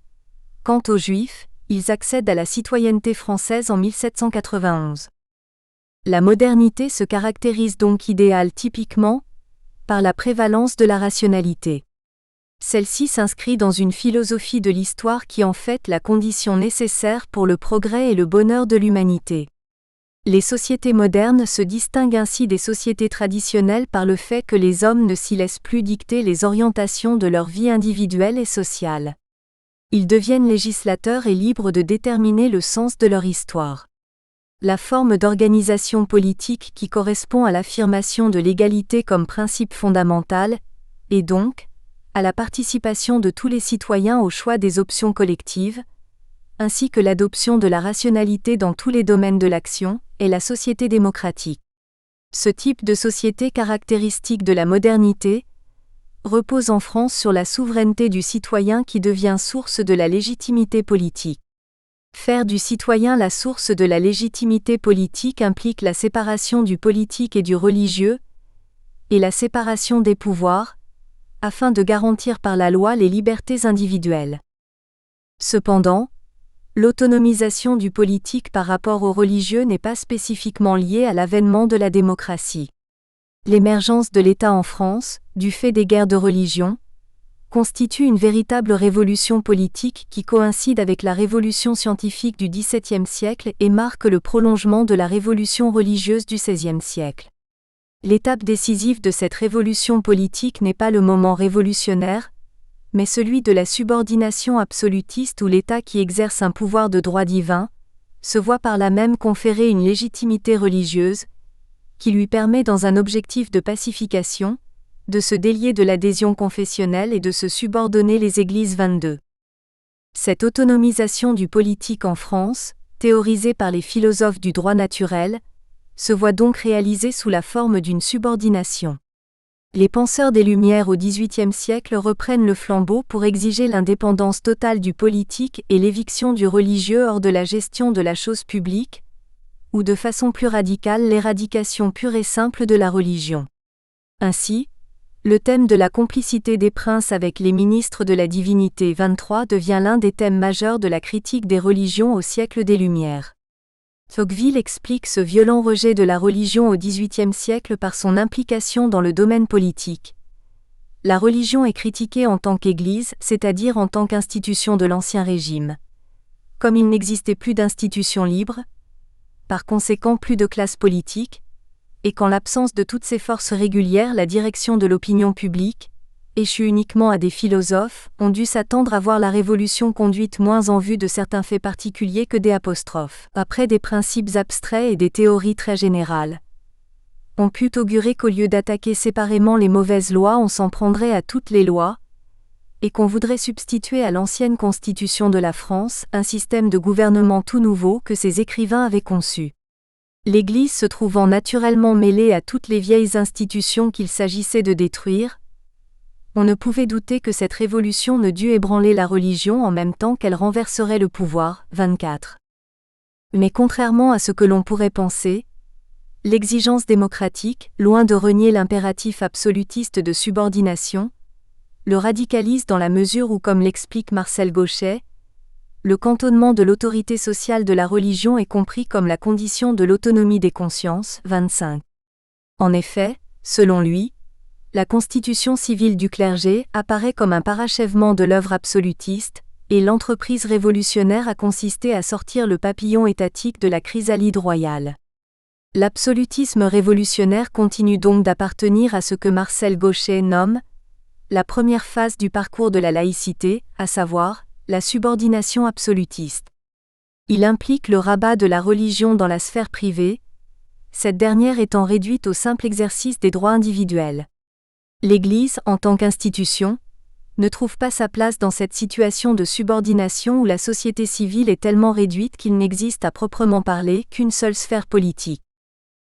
Quant aux juifs, ils accèdent à la citoyenneté française en 1791. La modernité se caractérise donc idéale typiquement par la prévalence de la rationalité. Celle-ci s'inscrit dans une philosophie de l'histoire qui en fait la condition nécessaire pour le progrès et le bonheur de l'humanité. Les sociétés modernes se distinguent ainsi des sociétés traditionnelles par le fait que les hommes ne s'y laissent plus dicter les orientations de leur vie individuelle et sociale. Ils deviennent législateurs et libres de déterminer le sens de leur histoire. La forme d'organisation politique qui correspond à l'affirmation de l'égalité comme principe fondamental, et donc, à la participation de tous les citoyens au choix des options collectives, ainsi que l'adoption de la rationalité dans tous les domaines de l'action, est la société démocratique. Ce type de société caractéristique de la modernité repose en France sur la souveraineté du citoyen qui devient source de la légitimité politique. Faire du citoyen la source de la légitimité politique implique la séparation du politique et du religieux, et la séparation des pouvoirs, afin de garantir par la loi les libertés individuelles. Cependant, l'autonomisation du politique par rapport au religieux n'est pas spécifiquement liée à l'avènement de la démocratie. L'émergence de l'État en France, du fait des guerres de religion, constitue une véritable révolution politique qui coïncide avec la révolution scientifique du XVIIe siècle et marque le prolongement de la révolution religieuse du XVIe siècle. L'étape décisive de cette révolution politique n'est pas le moment révolutionnaire, mais celui de la subordination absolutiste où l'État qui exerce un pouvoir de droit divin, se voit par là même conférer une légitimité religieuse, qui lui permet dans un objectif de pacification, de se délier de l'adhésion confessionnelle et de se subordonner les églises 22. Cette autonomisation du politique en France, théorisée par les philosophes du droit naturel, se voit donc réalisée sous la forme d'une subordination. Les penseurs des Lumières au XVIIIe siècle reprennent le flambeau pour exiger l'indépendance totale du politique et l'éviction du religieux hors de la gestion de la chose publique, ou de façon plus radicale l'éradication pure et simple de la religion. Ainsi, le thème de la complicité des princes avec les ministres de la divinité 23 devient l'un des thèmes majeurs de la critique des religions au siècle des Lumières. Tocqueville explique ce violent rejet de la religion au XVIIIe siècle par son implication dans le domaine politique. La religion est critiquée en tant qu'Église, c'est-à-dire en tant qu'institution de l'Ancien Régime. Comme il n'existait plus d'institutions libres, par conséquent plus de classe politique, et qu'en l'absence de toutes ces forces régulières la direction de l'opinion publique, échue uniquement à des philosophes, ont dû s'attendre à voir la Révolution conduite moins en vue de certains faits particuliers que des apostrophes, après des principes abstraits et des théories très générales. On put augurer qu'au lieu d'attaquer séparément les mauvaises lois on s'en prendrait à toutes les lois, et qu'on voudrait substituer à l'ancienne Constitution de la France un système de gouvernement tout nouveau que ces écrivains avaient conçu. L'Église se trouvant naturellement mêlée à toutes les vieilles institutions qu'il s'agissait de détruire, on ne pouvait douter que cette révolution ne dût ébranler la religion en même temps qu'elle renverserait le pouvoir. 24. Mais contrairement à ce que l'on pourrait penser, l'exigence démocratique, loin de renier l'impératif absolutiste de subordination, le radicalise dans la mesure où, comme l'explique Marcel Gauchet, le cantonnement de l'autorité sociale de la religion est compris comme la condition de l'autonomie des consciences. 25. En effet, selon lui, la constitution civile du clergé apparaît comme un parachèvement de l'œuvre absolutiste, et l'entreprise révolutionnaire a consisté à sortir le papillon étatique de la chrysalide royale. L'absolutisme révolutionnaire continue donc d'appartenir à ce que Marcel Gauchet nomme la première phase du parcours de la laïcité, à savoir la subordination absolutiste. Il implique le rabat de la religion dans la sphère privée, cette dernière étant réduite au simple exercice des droits individuels. L'Église, en tant qu'institution, ne trouve pas sa place dans cette situation de subordination où la société civile est tellement réduite qu'il n'existe à proprement parler qu'une seule sphère politique.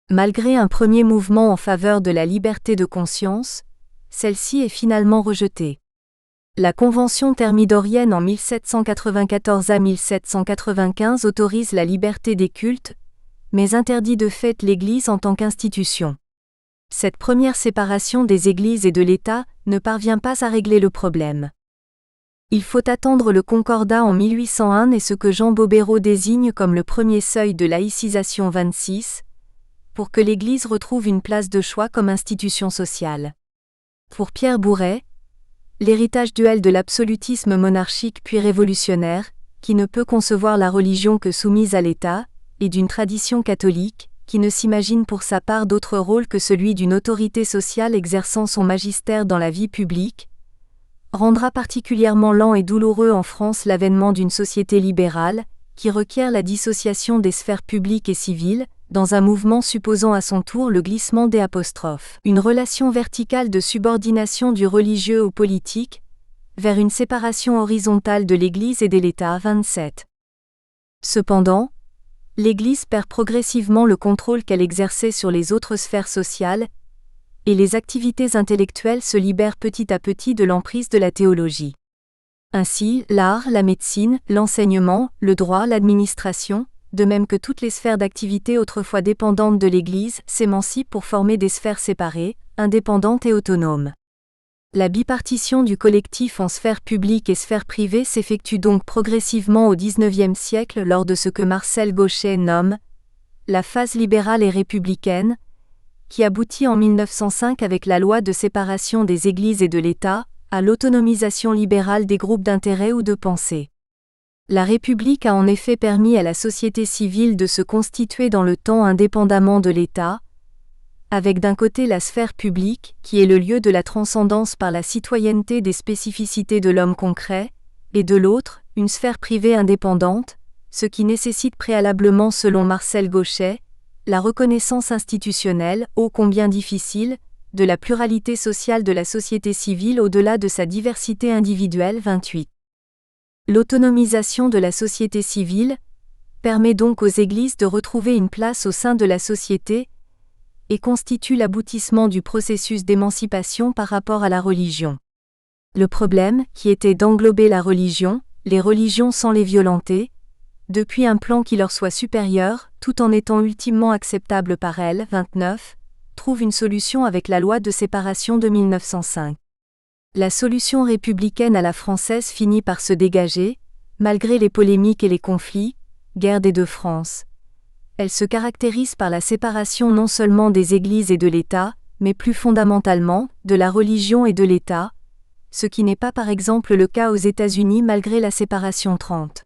Malgré un premier mouvement en faveur de la liberté de conscience, celle-ci est finalement rejetée. La Convention thermidorienne en 1794 à 1795 autorise la liberté des cultes, mais interdit de fait l'Église en tant qu'institution. Cette première séparation des Églises et de l'État ne parvient pas à régler le problème. Il faut attendre le Concordat en 1801 et ce que Jean Bobéro désigne comme le premier seuil de laïcisation 26, pour que l'Église retrouve une place de choix comme institution sociale. Pour Pierre Bourret, l'héritage duel de l'absolutisme monarchique puis révolutionnaire, qui ne peut concevoir la religion que soumise à l'État, et d'une tradition catholique, qui ne s'imagine pour sa part d'autre rôle que celui d'une autorité sociale exerçant son magistère dans la vie publique, rendra particulièrement lent et douloureux en France l'avènement d'une société libérale, qui requiert la dissociation des sphères publiques et civiles, dans un mouvement supposant à son tour le glissement des apostrophes, une relation verticale de subordination du religieux au politique, vers une séparation horizontale de l'Église et de l'État. 27. Cependant, l'Église perd progressivement le contrôle qu'elle exerçait sur les autres sphères sociales, et les activités intellectuelles se libèrent petit à petit de l'emprise de la théologie. Ainsi, l'art, la médecine, l'enseignement, le droit, l'administration, de même que toutes les sphères d'activité autrefois dépendantes de l'Église, s'émancipent pour former des sphères séparées, indépendantes et autonomes. La bipartition du collectif en sphère publique et sphère privée s'effectue donc progressivement au XIXe siècle lors de ce que Marcel Gauchet nomme la phase libérale et républicaine, qui aboutit en 1905 avec la loi de séparation des Églises et de l'État, à l'autonomisation libérale des groupes d'intérêt ou de pensée. La République a en effet permis à la société civile de se constituer dans le temps indépendamment de l'État, avec d'un côté la sphère publique, qui est le lieu de la transcendance par la citoyenneté des spécificités de l'homme concret, et de l'autre, une sphère privée indépendante, ce qui nécessite préalablement selon Marcel Gauchet, la reconnaissance institutionnelle, ô combien difficile, de la pluralité sociale de la société civile au-delà de sa diversité individuelle. 28. L'autonomisation de la société civile permet donc aux Églises de retrouver une place au sein de la société, et constitue l'aboutissement du processus d'émancipation par rapport à la religion. Le problème, qui était d'englober la religion, les religions sans les violenter, depuis un plan qui leur soit supérieur, tout en étant ultimement acceptable par elles, 29, trouve une solution avec la loi de séparation de 1905. La solution républicaine à la française finit par se dégager, malgré les polémiques et les conflits, guerre des deux France. Elle se caractérise par la séparation non seulement des églises et de l'État, mais plus fondamentalement, de la religion et de l'État, ce qui n'est pas par exemple le cas aux États-Unis malgré la séparation 30.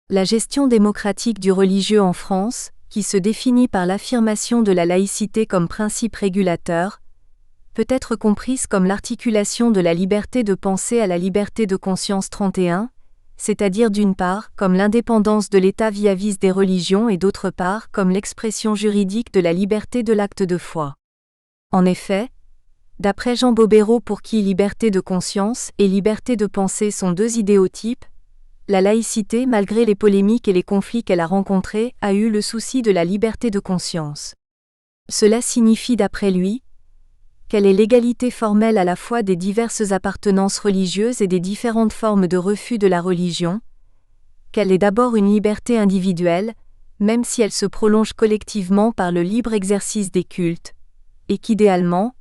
La gestion démocratique du religieux en France, qui se définit par l'affirmation de la laïcité comme principe régulateur, peut être comprise comme l'articulation de la liberté de pensée à la liberté de conscience 31, c'est-à-dire d'une part comme l'indépendance de l'État vis-à-vis des religions et d'autre part comme l'expression juridique de la liberté de l'acte de foi. En effet, d'après Jean Bobéro pour qui liberté de conscience et liberté de pensée sont deux idéotypes, la laïcité, malgré les polémiques et les conflits qu'elle a rencontrés, a eu le souci de la liberté de conscience. Cela signifie d'après lui, qu'elle est l'égalité formelle à la fois des diverses appartenances religieuses et des différentes formes de refus de la religion, qu'elle est d'abord une liberté individuelle, même si elle se prolonge collectivement par le libre exercice des cultes, et qu'idéalement,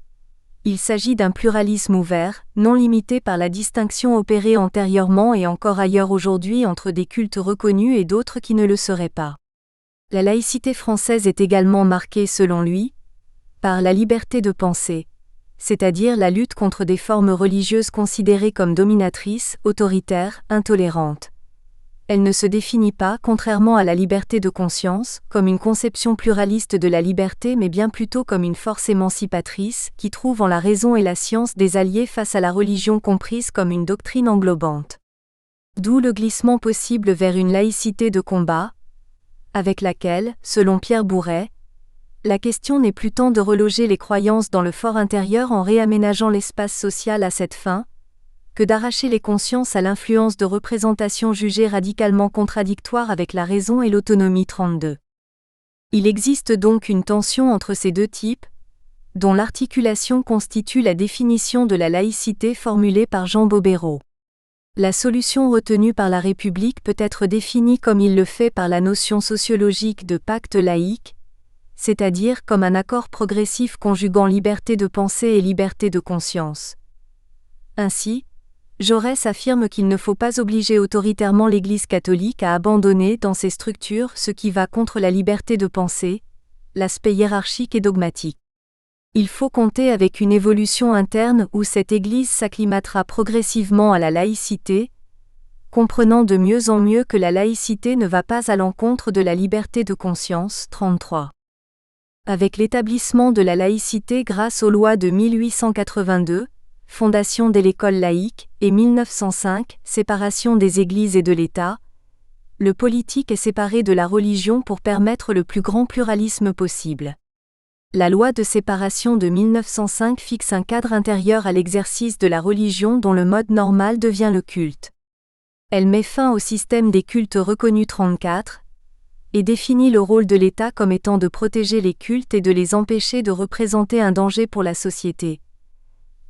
il s'agit d'un pluralisme ouvert, non limité par la distinction opérée antérieurement et encore ailleurs aujourd'hui entre des cultes reconnus et d'autres qui ne le seraient pas. La laïcité française est également marquée, selon lui, par la liberté de penser, c'est-à-dire la lutte contre des formes religieuses considérées comme dominatrices, autoritaires, intolérantes. Elle ne se définit pas, contrairement à la liberté de conscience, comme une conception pluraliste de la liberté mais bien plutôt comme une force émancipatrice, qui trouve en la raison et la science des alliés face à la religion comprise comme une doctrine englobante. D'où le glissement possible vers une laïcité de combat, avec laquelle, selon Pierre Bourret, la question n'est plus tant de reloger les croyances dans le fort intérieur en réaménageant l'espace social à cette fin, que d'arracher les consciences à l'influence de représentations jugées radicalement contradictoires avec la raison et l'autonomie 32. Il existe donc une tension entre ces deux types, dont l'articulation constitue la définition de la laïcité formulée par Jean Bobéro. La solution retenue par la République peut être définie comme il le fait par la notion sociologique de pacte laïque, c'est-à-dire comme un accord progressif conjuguant liberté de pensée et liberté de conscience. Ainsi, Jaurès affirme qu'il ne faut pas obliger autoritairement l'Église catholique à abandonner dans ses structures ce qui va contre la liberté de pensée, l'aspect hiérarchique et dogmatique. Il faut compter avec une évolution interne où cette Église s'acclimatera progressivement à la laïcité, comprenant de mieux en mieux que la laïcité ne va pas à l'encontre de la liberté de conscience. 33. Avec l'établissement de la laïcité grâce aux lois de 1882, fondation de l'école laïque, et 1905, séparation des églises et de l'État, le politique est séparé de la religion pour permettre le plus grand pluralisme possible. La loi de séparation de 1905 fixe un cadre intérieur à l'exercice de la religion dont le mode normal devient le culte. Elle met fin au système des cultes reconnus 34, et définit le rôle de l'État comme étant de protéger les cultes et de les empêcher de représenter un danger pour la société.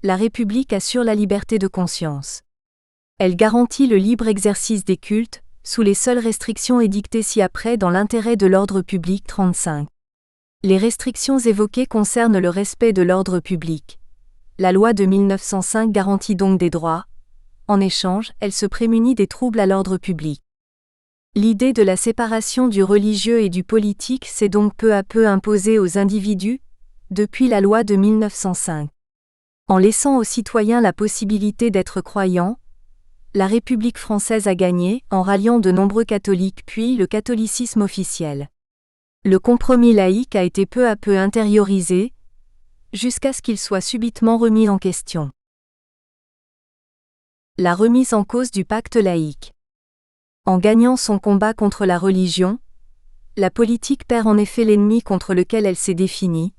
La République assure la liberté de conscience. Elle garantit le libre exercice des cultes, sous les seules restrictions édictées ci-après dans l'intérêt de l'ordre public. 35. Les restrictions évoquées concernent le respect de l'ordre public. La loi de 1905 garantit donc des droits. En échange, elle se prémunit des troubles à l'ordre public. L'idée de la séparation du religieux et du politique s'est donc peu à peu imposée aux individus, depuis la loi de 1905. En laissant aux citoyens la possibilité d'être croyants, la République française a gagné, en ralliant de nombreux catholiques puis le catholicisme officiel. Le compromis laïque a été peu à peu intériorisé, jusqu'à ce qu'il soit subitement remis en question. La remise en cause du pacte laïque. En gagnant son combat contre la religion, la politique perd en effet l'ennemi contre lequel elle s'est définie.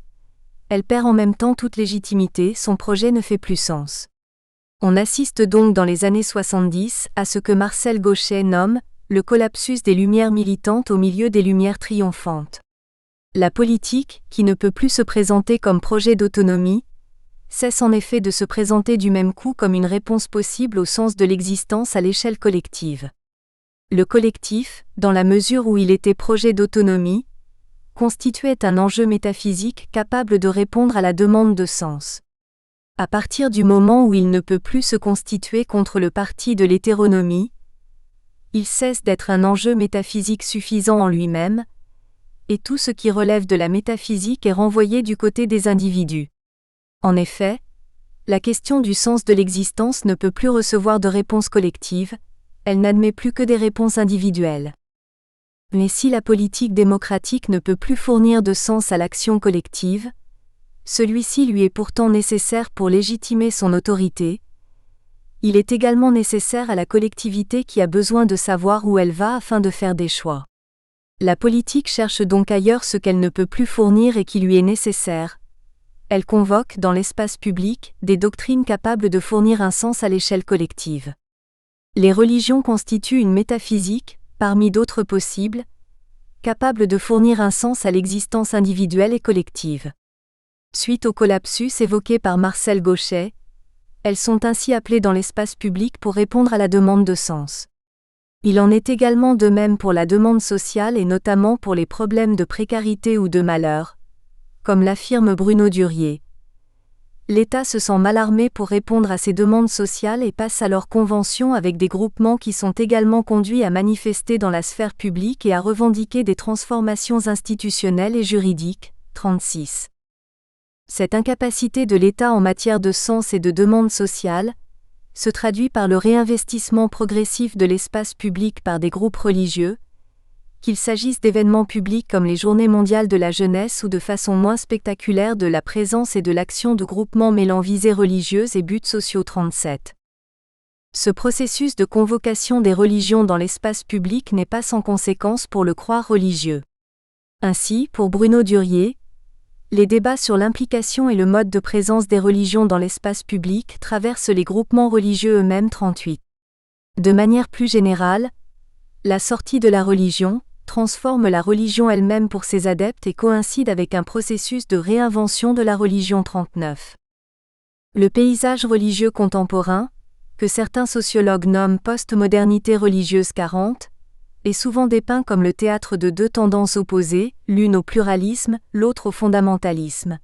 Elle perd en même temps toute légitimité, son projet ne fait plus sens. On assiste donc dans les années 70 à ce que Marcel Gauchet nomme le collapsus des lumières militantes au milieu des lumières triomphantes. La politique, qui ne peut plus se présenter comme projet d'autonomie, cesse en effet de se présenter du même coup comme une réponse possible au sens de l'existence à l'échelle collective. Le collectif, dans la mesure où il était projet d'autonomie, constituait un enjeu métaphysique capable de répondre à la demande de sens. À partir du moment où il ne peut plus se constituer contre le parti de l'hétéronomie, il cesse d'être un enjeu métaphysique suffisant en lui-même, et tout ce qui relève de la métaphysique est renvoyé du côté des individus. En effet, la question du sens de l'existence ne peut plus recevoir de réponse collective, elle n'admet plus que des réponses individuelles. Mais si la politique démocratique ne peut plus fournir de sens à l'action collective, celui-ci lui est pourtant nécessaire pour légitimer son autorité. Il est également nécessaire à la collectivité qui a besoin de savoir où elle va afin de faire des choix. La politique cherche donc ailleurs ce qu'elle ne peut plus fournir et qui lui est nécessaire. Elle convoque dans l'espace public des doctrines capables de fournir un sens à l'échelle collective. Les religions constituent une métaphysique, parmi d'autres possibles, capable de fournir un sens à l'existence individuelle et collective. Suite au collapsus évoqué par Marcel Gauchet, elles sont ainsi appelées dans l'espace public pour répondre à la demande de sens. Il en est également de même pour la demande sociale et notamment pour les problèmes de précarité ou de malheur, comme l'affirme Bruno Durier. L'État se sent mal armé pour répondre à ces demandes sociales et passe alors convention avec des groupements qui sont également conduits à manifester dans la sphère publique et à revendiquer des transformations institutionnelles et juridiques. 36. Cette incapacité de l'État en matière de sens et de demande sociale se traduit par le réinvestissement progressif de l'espace public par des groupes religieux, qu'il s'agisse d'événements publics comme les Journées mondiales de la jeunesse ou de façon moins spectaculaire de la présence et de l'action de groupements mêlant visées religieuses et buts sociaux. 37. Ce processus de convocation des religions dans l'espace public n'est pas sans conséquence pour le croire religieux. Ainsi, pour Bruno Durier, les débats sur l'implication et le mode de présence des religions dans l'espace public traversent les groupements religieux eux-mêmes. 38. De manière plus générale, la sortie de la religion transforme la religion elle-même pour ses adeptes et coïncide avec un processus de réinvention de la religion. 39. Le paysage religieux contemporain, que certains sociologues nomment post-modernité religieuse 40, est souvent dépeint comme le théâtre de deux tendances opposées, l'une au pluralisme, l'autre au fondamentalisme.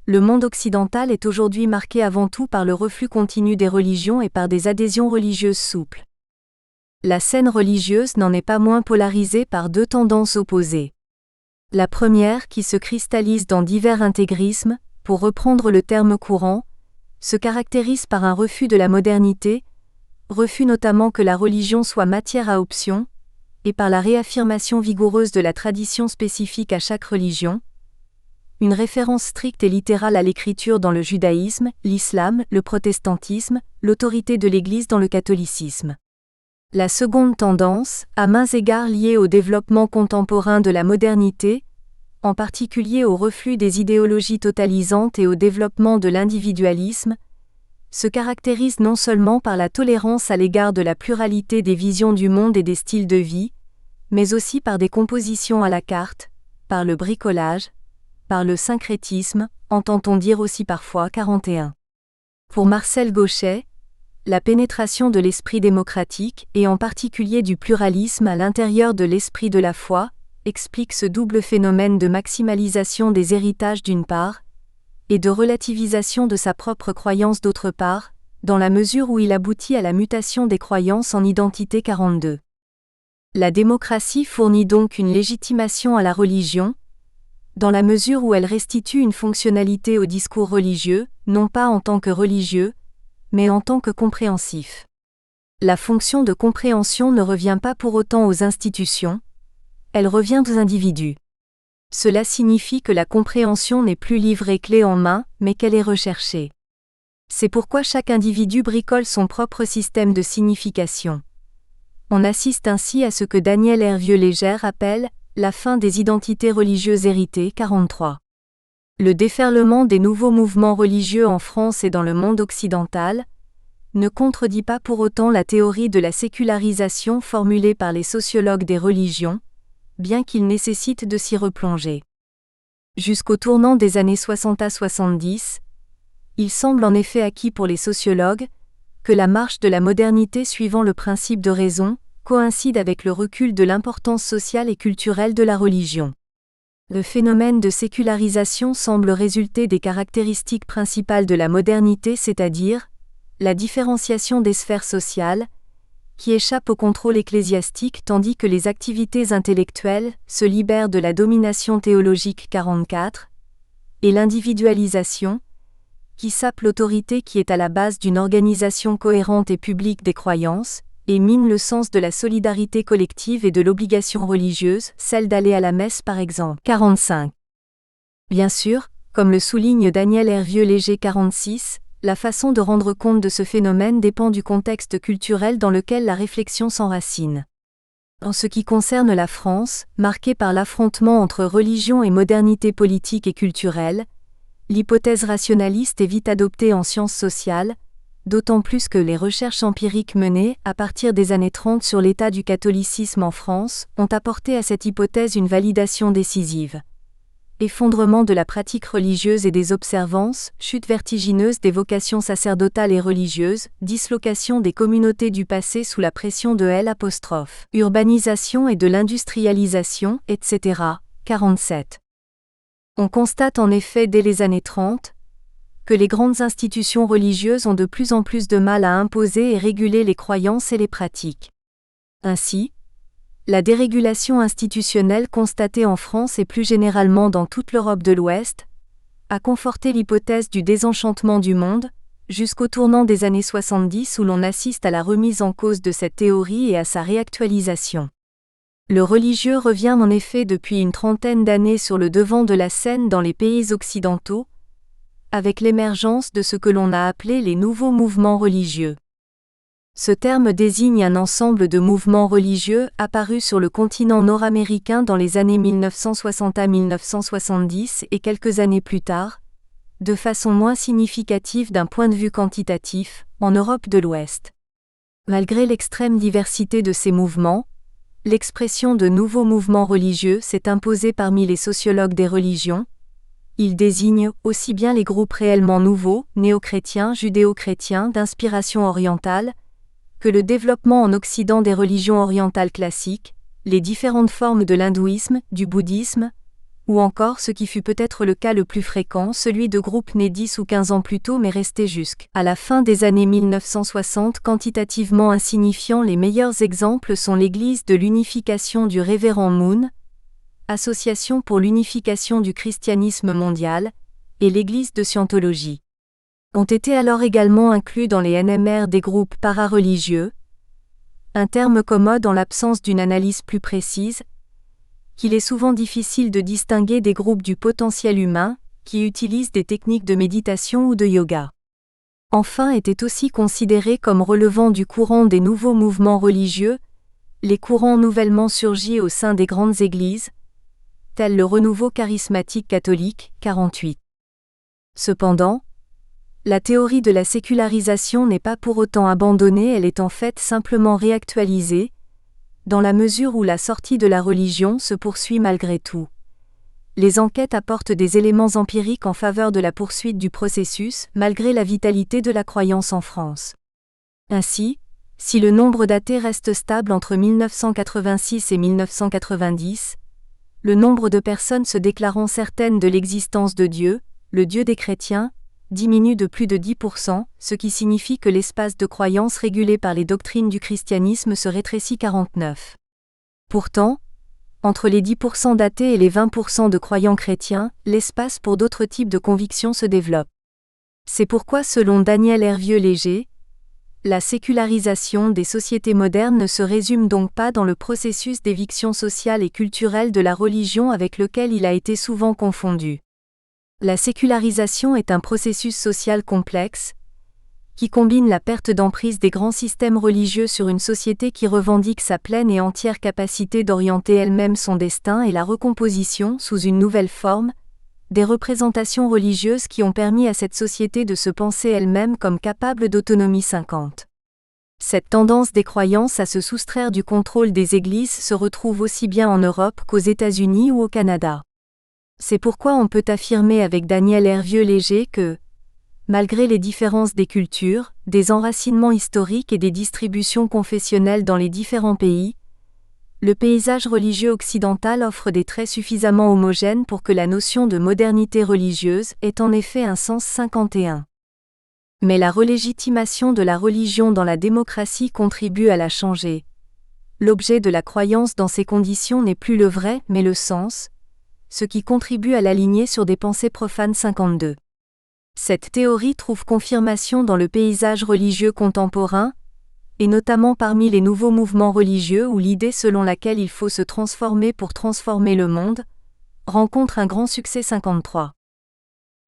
Le monde occidental est aujourd'hui marqué avant tout par le reflux continu des religions et par des adhésions religieuses souples. La scène religieuse n'en est pas moins polarisée par deux tendances opposées. La première, qui se cristallise dans divers intégrismes, pour reprendre le terme courant, se caractérise par un refus de la modernité, refus notamment que la religion soit matière à option, et par la réaffirmation vigoureuse de la tradition spécifique à chaque religion, une référence stricte et littérale à l'écriture dans le judaïsme, l'islam, le protestantisme, l'autorité de l'Église dans le catholicisme. La seconde tendance, à maints égards liée au développement contemporain de la modernité, en particulier au reflux des idéologies totalisantes et au développement de l'individualisme, se caractérise non seulement par la tolérance à l'égard de la pluralité des visions du monde et des styles de vie, mais aussi par des compositions à la carte, par le bricolage, par le syncrétisme, entend-on dire aussi parfois. 41. Pour Marcel Gauchet, la pénétration de l'esprit démocratique, et en particulier du pluralisme à l'intérieur de l'esprit de la foi, explique ce double phénomène de maximalisation des héritages d'une part, et de relativisation de sa propre croyance d'autre part, dans la mesure où il aboutit à la mutation des croyances en identité. 42. La démocratie fournit donc une légitimation à la religion, dans la mesure où elle restitue une fonctionnalité au discours religieux, non pas en tant que religieux, mais en tant que compréhensif. La fonction de compréhension ne revient pas pour autant aux institutions, elle revient aux individus. Cela signifie que la compréhension n'est plus livrée clé en main, mais qu'elle est recherchée. C'est pourquoi chaque individu bricole son propre système de signification. On assiste ainsi à ce que Daniel Hervieux-Légère appelle « la fin des identités religieuses héritées » 43. Le déferlement des nouveaux mouvements religieux en France et dans le monde occidental ne contredit pas pour autant la théorie de la sécularisation formulée par les sociologues des religions, bien qu'il nécessite de s'y replonger. Jusqu'au tournant des années 60 à 70, il semble en effet acquis pour les sociologues que la marche de la modernité suivant le principe de raison coïncide avec le recul de l'importance sociale et culturelle de la religion. Le phénomène de sécularisation semble résulter des caractéristiques principales de la modernité, c'est-à-dire la différenciation des sphères sociales, qui échappent au contrôle ecclésiastique tandis que les activités intellectuelles se libèrent de la domination théologique 44, et l'individualisation, qui sape l'autorité qui est à la base d'une organisation cohérente et publique des croyances, et mine le sens de la solidarité collective et de l'obligation religieuse, celle d'aller à la messe par exemple. 45. Bien sûr, comme le souligne Daniel Hervieux-Léger 46, la façon de rendre compte de ce phénomène dépend du contexte culturel dans lequel la réflexion s'enracine. En ce qui concerne la France, marquée par l'affrontement entre religion et modernité politique et culturelle, l'hypothèse rationaliste est vite adoptée en sciences sociales, d'autant plus que les recherches empiriques menées, à partir des années 30 sur l'état du catholicisme en France, ont apporté à cette hypothèse une validation décisive. Effondrement de la pratique religieuse et des observances, chute vertigineuse des vocations sacerdotales et religieuses, dislocation des communautés du passé sous la pression de L', urbanisation et de l'industrialisation, etc. 47. On constate en effet dès les années 30, que les grandes institutions religieuses ont de plus en plus de mal à imposer et réguler les croyances et les pratiques. Ainsi, la dérégulation institutionnelle constatée en France et plus généralement dans toute l'Europe de l'Ouest a conforté l'hypothèse du désenchantement du monde, jusqu'au tournant des années 70 où l'on assiste à la remise en cause de cette théorie et à sa réactualisation. Le religieux revient en effet depuis une trentaine d'années sur le devant de la scène dans les pays occidentaux, avec l'émergence de ce que l'on a appelé les nouveaux mouvements religieux. Ce terme désigne un ensemble de mouvements religieux apparus sur le continent nord-américain dans les années 1960 à 1970 et quelques années plus tard, de façon moins significative d'un point de vue quantitatif, en Europe de l'Ouest. Malgré l'extrême diversité de ces mouvements, l'expression de nouveaux mouvements religieux s'est imposée parmi les sociologues des religions. Il désigne aussi bien les groupes réellement nouveaux, néo-chrétiens, judéo-chrétiens d'inspiration orientale, que le développement en Occident des religions orientales classiques, les différentes formes de l'hindouisme, du bouddhisme, ou encore ce qui fut peut-être le cas le plus fréquent, celui de groupes nés 10 ou 15 ans plus tôt mais restés jusqu'à la fin des années 1960 quantitativement insignifiants. Les meilleurs exemples sont l'Église de l'unification du révérend Moon, Association pour l'unification du christianisme mondial, et l'Église de Scientologie. Ont été alors également inclus dans les NMR des groupes parareligieux, un terme commode en l'absence d'une analyse plus précise, qu'il est souvent difficile de distinguer des groupes du potentiel humain, qui utilisent des techniques de méditation ou de yoga. Enfin étaient aussi considérés comme relevant du courant des nouveaux mouvements religieux, les courants nouvellement surgis au sein des grandes églises, tel le renouveau charismatique catholique, 48. Cependant, la théorie de la sécularisation n'est pas pour autant abandonnée, elle est en fait simplement réactualisée, dans la mesure où la sortie de la religion se poursuit malgré tout. Les enquêtes apportent des éléments empiriques en faveur de la poursuite du processus, malgré la vitalité de la croyance en France. Ainsi, si le nombre d'athées reste stable entre 1986 et 1990, le nombre de personnes se déclarant certaines de l'existence de Dieu, le Dieu des chrétiens, diminue de plus de 10%, ce qui signifie que l'espace de croyance régulé par les doctrines du christianisme se rétrécit 49. Pourtant, entre les 10% d'athées et les 20% de croyants chrétiens, l'espace pour d'autres types de convictions se développe. C'est pourquoi selon Daniel Hervieux-Léger, la sécularisation des sociétés modernes ne se résume donc pas dans le processus d'éviction sociale et culturelle de la religion avec lequel il a été souvent confondu. La sécularisation est un processus social complexe, qui combine la perte d'emprise des grands systèmes religieux sur une société qui revendique sa pleine et entière capacité d'orienter elle-même son destin et la recomposition, sous une nouvelle forme, des représentations religieuses qui ont permis à cette société de se penser elle-même comme capable d'autonomie 50. Cette tendance des croyances à se soustraire du contrôle des églises se retrouve aussi bien en Europe qu'aux États-Unis ou au Canada. C'est pourquoi on peut affirmer avec Daniel Hervieux-Léger que, malgré les différences des cultures, des enracinements historiques et des distributions confessionnelles dans les différents pays, le paysage religieux occidental offre des traits suffisamment homogènes pour que la notion de modernité religieuse ait en effet un sens 51. Mais la relégitimation de la religion dans la démocratie contribue à la changer. L'objet de la croyance dans ces conditions n'est plus le vrai mais le sens, ce qui contribue à l'aligner sur des pensées profanes 52. Cette théorie trouve confirmation dans le paysage religieux contemporain, et notamment parmi les nouveaux mouvements religieux où l'idée selon laquelle il faut se transformer pour transformer le monde, rencontre un grand succès 53.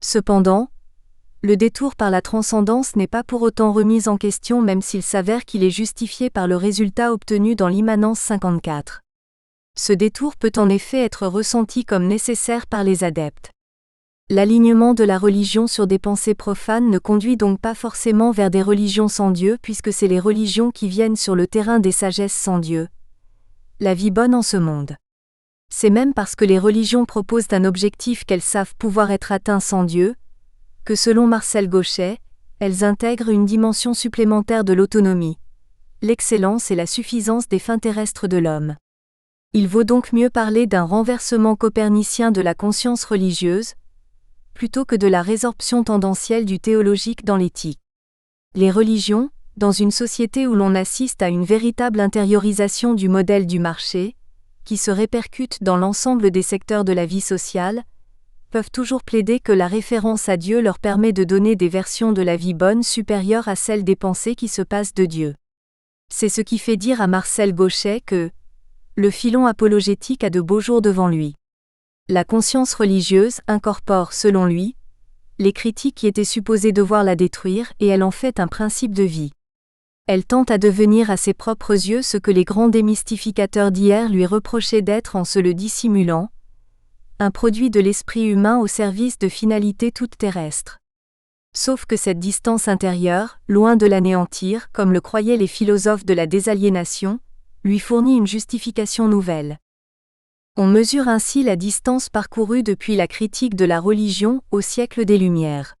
Cependant, le détour par la transcendance n'est pas pour autant remis en question même s'il s'avère qu'il est justifié par le résultat obtenu dans l'immanence 54. Ce détour peut en effet être ressenti comme nécessaire par les adeptes. L'alignement de la religion sur des pensées profanes ne conduit donc pas forcément vers des religions sans Dieu puisque c'est les religions qui viennent sur le terrain des sagesses sans Dieu. La vie bonne en ce monde. C'est même parce que les religions proposent un objectif qu'elles savent pouvoir être atteint sans Dieu, que selon Marcel Gauchet, elles intègrent une dimension supplémentaire de l'autonomie, l'excellence et la suffisance des fins terrestres de l'homme. Il vaut donc mieux parler d'un renversement copernicien de la conscience religieuse, plutôt que de la résorption tendancielle du théologique dans l'éthique. Les religions, dans une société où l'on assiste à une véritable intériorisation du modèle du marché, qui se répercute dans l'ensemble des secteurs de la vie sociale, peuvent toujours plaider que la référence à Dieu leur permet de donner des versions de la vie bonne supérieures à celles des pensées qui se passent de Dieu. C'est ce qui fait dire à Marcel Gauchet que le filon apologétique a de beaux jours devant lui. La conscience religieuse incorpore, selon lui, les critiques qui étaient supposées devoir la détruire et elle en fait un principe de vie. Elle tente à devenir à ses propres yeux ce que les grands démystificateurs d'hier lui reprochaient d'être en se le dissimulant, un produit de l'esprit humain au service de finalités toutes terrestres. Sauf que cette distance intérieure, loin de l'anéantir, comme le croyaient les philosophes de la désaliénation, lui fournit une justification nouvelle. On mesure ainsi la distance parcourue depuis la critique de la religion au siècle des Lumières.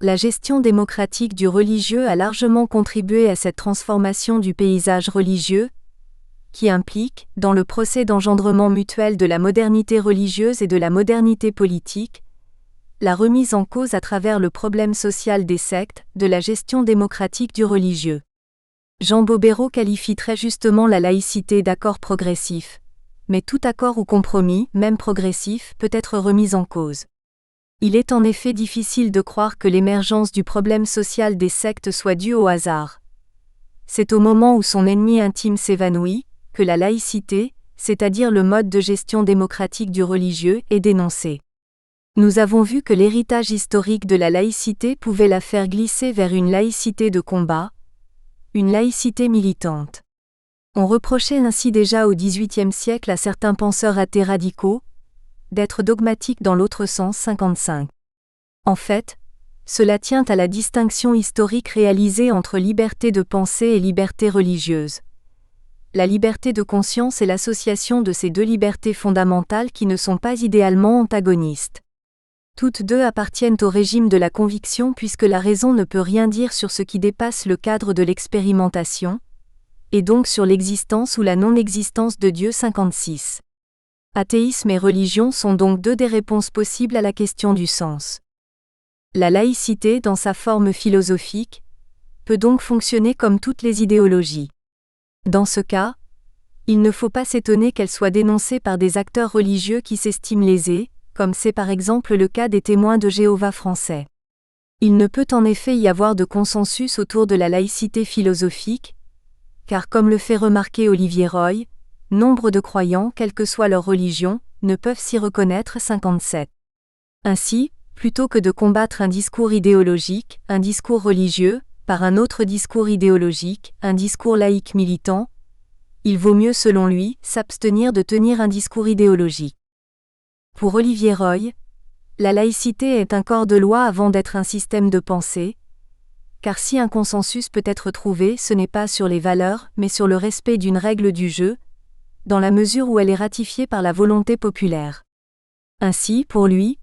La gestion démocratique du religieux a largement contribué à cette transformation du paysage religieux, qui implique, dans le procès d'engendrement mutuel de la modernité religieuse et de la modernité politique, la remise en cause à travers le problème social des sectes, de la gestion démocratique du religieux. Jean Bobéro qualifie très justement la laïcité d'accord progressif. Mais tout accord ou compromis, même progressif, peut être remis en cause. Il est en effet difficile de croire que l'émergence du problème social des sectes soit due au hasard. C'est au moment où son ennemi intime s'évanouit, que la laïcité, c'est-à-dire le mode de gestion démocratique du religieux, est dénoncée. Nous avons vu que l'héritage historique de la laïcité pouvait la faire glisser vers une laïcité de combat, une laïcité militante. On reprochait ainsi déjà au XVIIIe siècle à certains penseurs athées radicaux d'être dogmatiques dans l'autre sens 55. En fait, cela tient à la distinction historique réalisée entre liberté de pensée et liberté religieuse. La liberté de conscience est l'association de ces deux libertés fondamentales qui ne sont pas idéalement antagonistes. Toutes deux appartiennent au régime de la conviction puisque la raison ne peut rien dire sur ce qui dépasse le cadre de l'expérimentation, et donc sur l'existence ou la non-existence de Dieu 56. Athéisme et religion sont donc deux des réponses possibles à la question du sens. La laïcité, dans sa forme philosophique, peut donc fonctionner comme toutes les idéologies. Dans ce cas, il ne faut pas s'étonner qu'elle soit dénoncée par des acteurs religieux qui s'estiment lésés, comme c'est par exemple le cas des témoins de Jéhovah français. Il ne peut en effet y avoir de consensus autour de la laïcité philosophique, car comme le fait remarquer Olivier Roy, nombre de croyants, quelle que soit leur religion, ne peuvent s'y reconnaître 57. Ainsi, plutôt que de combattre un discours idéologique, un discours religieux, par un autre discours idéologique, un discours laïque militant, il vaut mieux selon lui, s'abstenir de tenir un discours idéologique. Pour Olivier Roy, la laïcité est un corps de loi avant d'être un système de pensée, car si un consensus peut être trouvé, ce n'est pas sur les valeurs, mais sur le respect d'une règle du jeu, dans la mesure où elle est ratifiée par la volonté populaire. Ainsi, pour lui,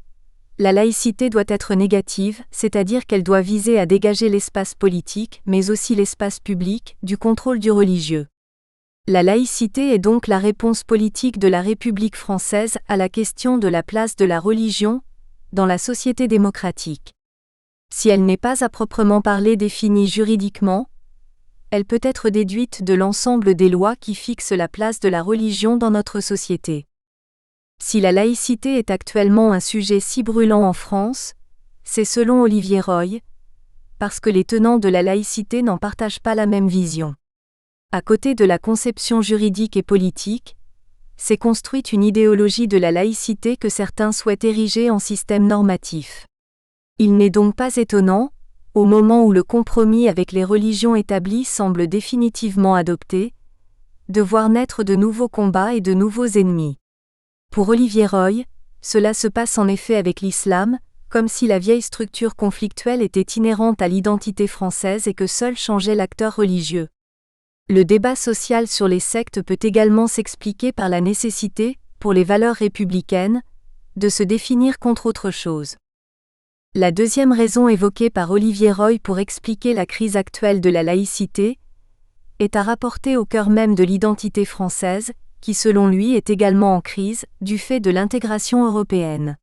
la laïcité doit être négative, c'est-à-dire qu'elle doit viser à dégager l'espace politique, mais aussi l'espace public, du contrôle du religieux. La laïcité est donc la réponse politique de la République française à la question de la place de la religion dans la société démocratique. Si elle n'est pas à proprement parler définie juridiquement, elle peut être déduite de l'ensemble des lois qui fixent la place de la religion dans notre société. Si la laïcité est actuellement un sujet si brûlant en France, c'est selon Olivier Roy, parce que les tenants de la laïcité n'en partagent pas la même vision. À côté de la conception juridique et politique, s'est construite une idéologie de la laïcité que certains souhaitent ériger en système normatif. Il n'est donc pas étonnant, au moment où le compromis avec les religions établies semble définitivement adopté, de voir naître de nouveaux combats et de nouveaux ennemis. Pour Olivier Roy, cela se passe en effet avec l'islam, comme si la vieille structure conflictuelle était inhérente à l'identité française et que seul changeait l'acteur religieux. Le débat social sur les sectes peut également s'expliquer par la nécessité, pour les valeurs républicaines, de se définir contre autre chose. La deuxième raison évoquée par Olivier Roy pour expliquer la crise actuelle de la laïcité est à rapporter au cœur même de l'identité française, qui selon lui est également en crise, du fait de l'intégration européenne.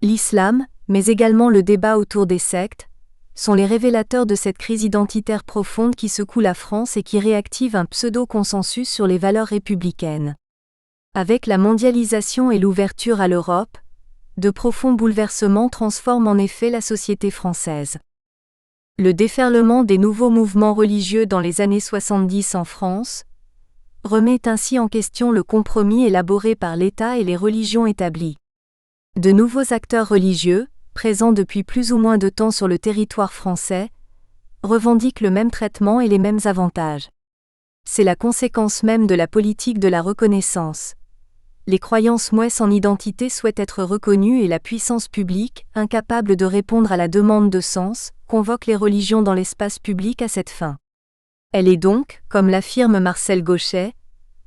L'islam, mais également le débat autour des sectes, sont les révélateurs de cette crise identitaire profonde qui secoue la France et qui réactive un pseudo-consensus sur les valeurs républicaines. Avec la mondialisation et l'ouverture à l'Europe, de profonds bouleversements transforment en effet la société française. Le déferlement des nouveaux mouvements religieux dans les années 70 en France remet ainsi en question le compromis élaboré par l'État et les religions établies. De nouveaux acteurs religieux, présents depuis plus ou moins de temps sur le territoire français, revendiquent le même traitement et les mêmes avantages. C'est la conséquence même de la politique de la reconnaissance. Les croyances mouesses en identité souhaitent être reconnues et la puissance publique, incapable de répondre à la demande de sens, convoque les religions dans l'espace public à cette fin. Elle est donc, comme l'affirme Marcel Gauchet,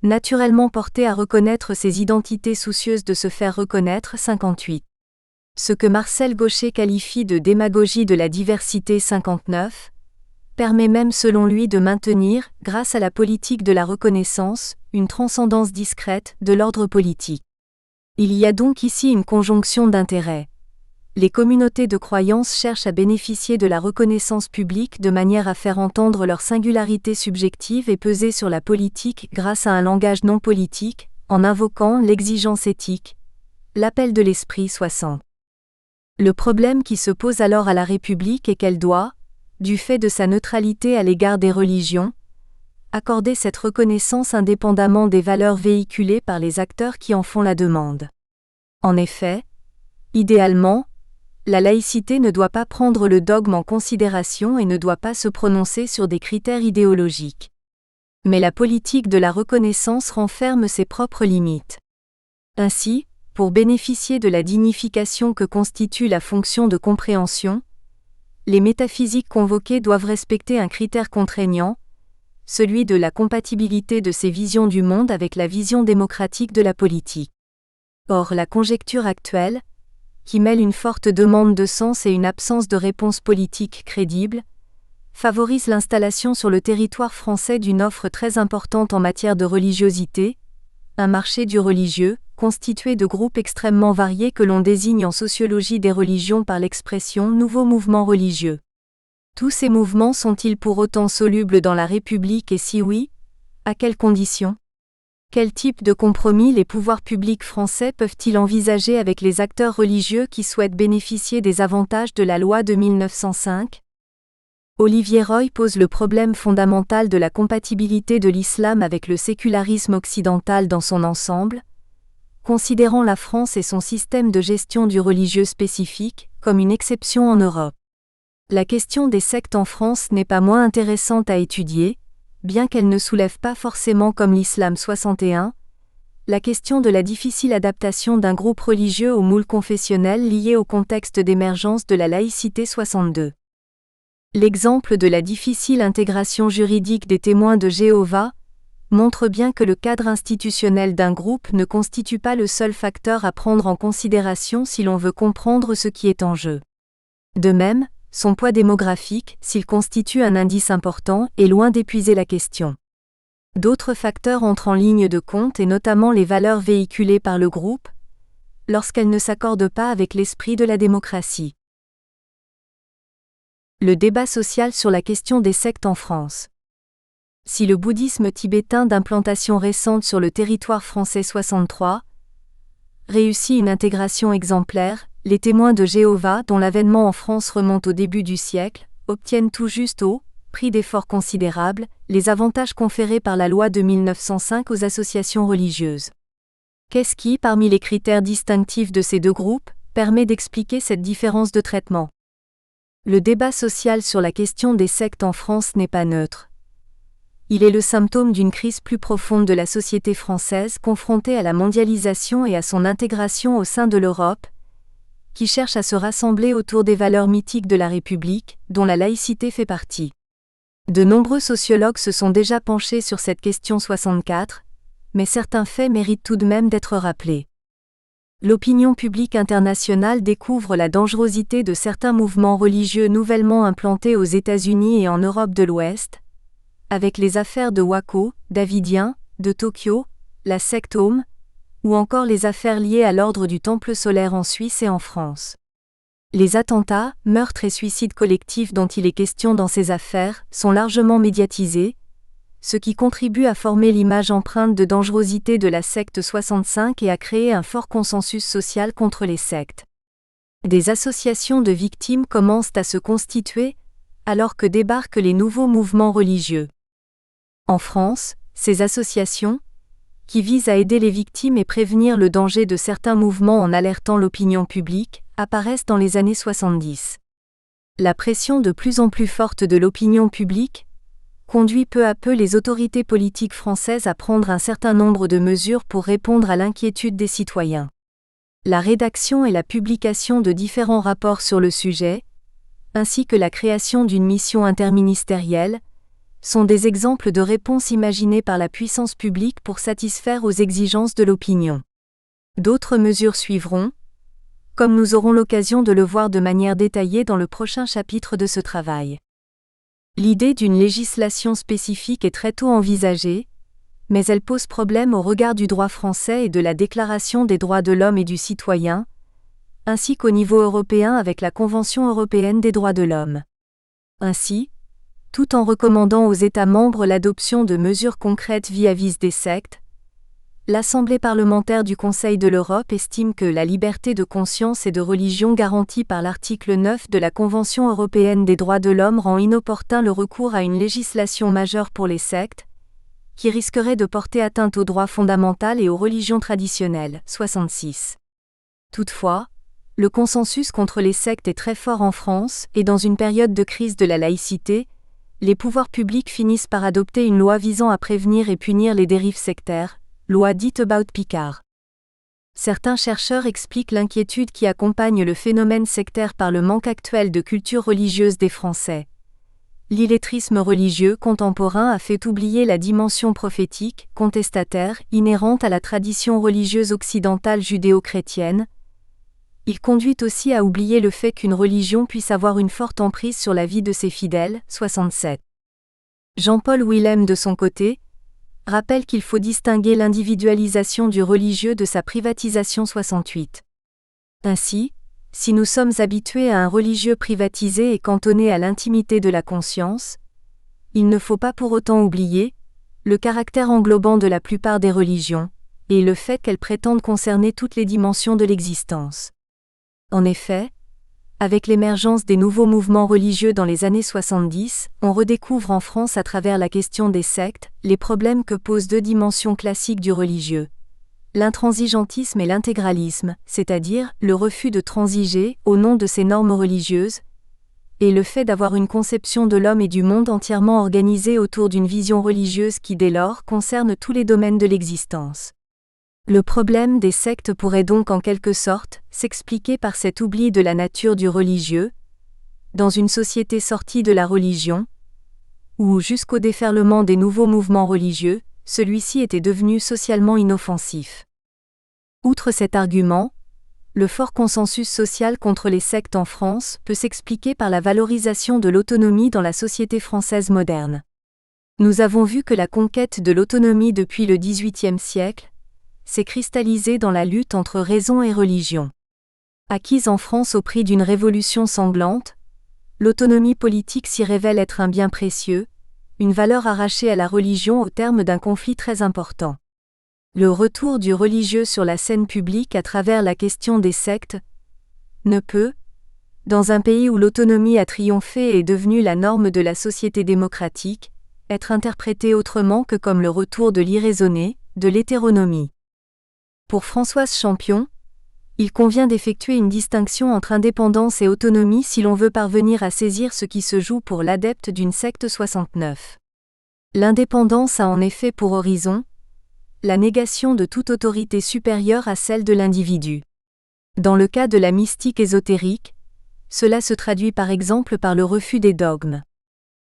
naturellement portée à reconnaître ses identités soucieuses de se faire reconnaître. 58. Ce que Marcel Gauchet qualifie de démagogie de la diversité. 59 permet même selon lui de maintenir, grâce à la politique de la reconnaissance, une transcendance discrète de l'ordre politique. Il y a donc ici une conjonction d'intérêts. Les communautés de croyance cherchent à bénéficier de la reconnaissance publique de manière à faire entendre leur singularité subjective et peser sur la politique grâce à un langage non politique, en invoquant l'exigence éthique, l'appel de l'esprit 60. Le problème qui se pose alors à la République est qu'elle doit, du fait de sa neutralité à l'égard des religions, accorder cette reconnaissance indépendamment des valeurs véhiculées par les acteurs qui en font la demande. En effet, idéalement, la laïcité ne doit pas prendre le dogme en considération et ne doit pas se prononcer sur des critères idéologiques. Mais la politique de la reconnaissance renferme ses propres limites. Ainsi, pour bénéficier de la dignification que constitue la fonction de compréhension, les métaphysiques convoquées doivent respecter un critère contraignant, celui de la compatibilité de ces visions du monde avec la vision démocratique de la politique. Or, la conjecture actuelle, qui mêle une forte demande de sens et une absence de réponse politique crédible, favorise l'installation sur le territoire français d'une offre très importante en matière de religiosité, un marché du religieux, constitué de groupes extrêmement variés que l'on désigne en sociologie des religions par l'expression « nouveaux mouvements religieux ». Tous ces mouvements sont-ils pour autant solubles dans la République et si oui, à quelles conditions ? Quel type de compromis les pouvoirs publics français peuvent-ils envisager avec les acteurs religieux qui souhaitent bénéficier des avantages de la loi de 1905 ? Olivier Roy pose le problème fondamental de la compatibilité de l'islam avec le sécularisme occidental dans son ensemble, considérant la France et son système de gestion du religieux spécifique comme une exception en Europe. La question des sectes en France n'est pas moins intéressante à étudier, bien qu'elle ne soulève pas forcément comme l'islam 61, la question de la difficile adaptation d'un groupe religieux au moule confessionnel lié au contexte d'émergence de la laïcité 62. L'exemple de la difficile intégration juridique des témoins de Jéhovah montre bien que le cadre institutionnel d'un groupe ne constitue pas le seul facteur à prendre en considération si l'on veut comprendre ce qui est en jeu. De même, son poids démographique, s'il constitue un indice important, est loin d'épuiser la question. D'autres facteurs entrent en ligne de compte et notamment les valeurs véhiculées par le groupe, lorsqu'elles ne s'accordent pas avec l'esprit de la démocratie. Le débat social sur la question des sectes en France. Si le bouddhisme tibétain d'implantation récente sur le territoire français 63 réussit une intégration exemplaire, les témoins de Jéhovah, dont l'avènement en France remonte au début du siècle, obtiennent tout juste au prix d'efforts considérables les avantages conférés par la loi de 1905 aux associations religieuses. Qu'est-ce qui, parmi les critères distinctifs de ces deux groupes, permet d'expliquer cette différence de traitement ? Le débat social sur la question des sectes en France n'est pas neutre. Il est le symptôme d'une crise plus profonde de la société française confrontée à la mondialisation et à son intégration au sein de l'Europe, qui cherche à se rassembler autour des valeurs mythiques de la République, dont la laïcité fait partie. De nombreux sociologues se sont déjà penchés sur cette question 64, mais certains faits méritent tout de même d'être rappelés. L'opinion publique internationale découvre la dangerosité de certains mouvements religieux nouvellement implantés aux États-Unis et en Europe de l'Ouest, avec les affaires de Waco, Davidien, de Tokyo, la secte Aum, ou encore les affaires liées à l'ordre du Temple solaire en Suisse et en France. Les attentats, meurtres et suicides collectifs dont il est question dans ces affaires sont largement médiatisés, ce qui contribue à former l'image empreinte de dangerosité de la secte 65 et à créer un fort consensus social contre les sectes. Des associations de victimes commencent à se constituer, alors que débarquent les nouveaux mouvements religieux. En France, ces associations, qui visent à aider les victimes et prévenir le danger de certains mouvements en alertant l'opinion publique, apparaissent dans les années 70. La pression de plus en plus forte de l'opinion publique conduit peu à peu les autorités politiques françaises à prendre un certain nombre de mesures pour répondre à l'inquiétude des citoyens. La rédaction et la publication de différents rapports sur le sujet, ainsi que la création d'une mission interministérielle, sont des exemples de réponses imaginées par la puissance publique pour satisfaire aux exigences de l'opinion. D'autres mesures suivront, comme nous aurons l'occasion de le voir de manière détaillée dans le prochain chapitre de ce travail. L'idée d'une législation spécifique est très tôt envisagée, mais elle pose problème au regard du droit français et de la Déclaration des droits de l'homme et du citoyen, ainsi qu'au niveau européen avec la Convention européenne des droits de l'homme. Ainsi, tout en recommandant aux États membres l'adoption de mesures concrètes vis-à-vis des sectes, l'Assemblée parlementaire du Conseil de l'Europe estime que la liberté de conscience et de religion garantie par l'article 9 de la Convention européenne des droits de l'homme rend inopportun le recours à une législation majeure pour les sectes, qui risquerait de porter atteinte aux droits fondamentaux et aux religions traditionnelles. 66. Toutefois, le consensus contre les sectes est très fort en France et dans une période de crise de la laïcité, les pouvoirs publics finissent par adopter une loi visant à prévenir et punir les dérives sectaires, loi dite About Picard. Certains chercheurs expliquent l'inquiétude qui accompagne le phénomène sectaire par le manque actuel de culture religieuse des Français. L'illettrisme religieux contemporain a fait oublier la dimension prophétique, contestataire, inhérente à la tradition religieuse occidentale judéo-chrétienne. Il conduit aussi à oublier le fait qu'une religion puisse avoir une forte emprise sur la vie de ses fidèles. 67. Jean-Paul Willem de son côté, rappelle qu'il faut distinguer l'individualisation du religieux de sa privatisation. 68. Ainsi, si nous sommes habitués à un religieux privatisé et cantonné à l'intimité de la conscience, il ne faut pas pour autant oublier le caractère englobant de la plupart des religions, et le fait qu'elles prétendent concerner toutes les dimensions de l'existence. En effet, avec l'émergence des nouveaux mouvements religieux dans les années 70, on redécouvre en France à travers la question des sectes, les problèmes que posent deux dimensions classiques du religieux. L'intransigeantisme et l'intégralisme, c'est-à-dire le refus de transiger au nom de ces normes religieuses, et le fait d'avoir une conception de l'homme et du monde entièrement organisée autour d'une vision religieuse qui dès lors concerne tous les domaines de l'existence. Le problème des sectes pourrait donc en quelque sorte s'expliquer par cet oubli de la nature du religieux, dans une société sortie de la religion, où jusqu'au déferlement des nouveaux mouvements religieux, celui-ci était devenu socialement inoffensif. Outre cet argument, le fort consensus social contre les sectes en France peut s'expliquer par la valorisation de l'autonomie dans la société française moderne. Nous avons vu que la conquête de l'autonomie depuis le XVIIIe siècle s'est cristallisée dans la lutte entre raison et religion. Acquise en France au prix d'une révolution sanglante, l'autonomie politique s'y révèle être un bien précieux, une valeur arrachée à la religion au terme d'un conflit très important. Le retour du religieux sur la scène publique à travers la question des sectes ne peut, dans un pays où l'autonomie a triomphé et est devenue la norme de la société démocratique, être interprété autrement que comme le retour de l'irraisonné, de l'hétéronomie. Pour Françoise Champion, il convient d'effectuer une distinction entre indépendance et autonomie si l'on veut parvenir à saisir ce qui se joue pour l'adepte d'une secte 69. L'indépendance a en effet pour horizon la négation de toute autorité supérieure à celle de l'individu. Dans le cas de la mystique ésotérique, cela se traduit par exemple par le refus des dogmes.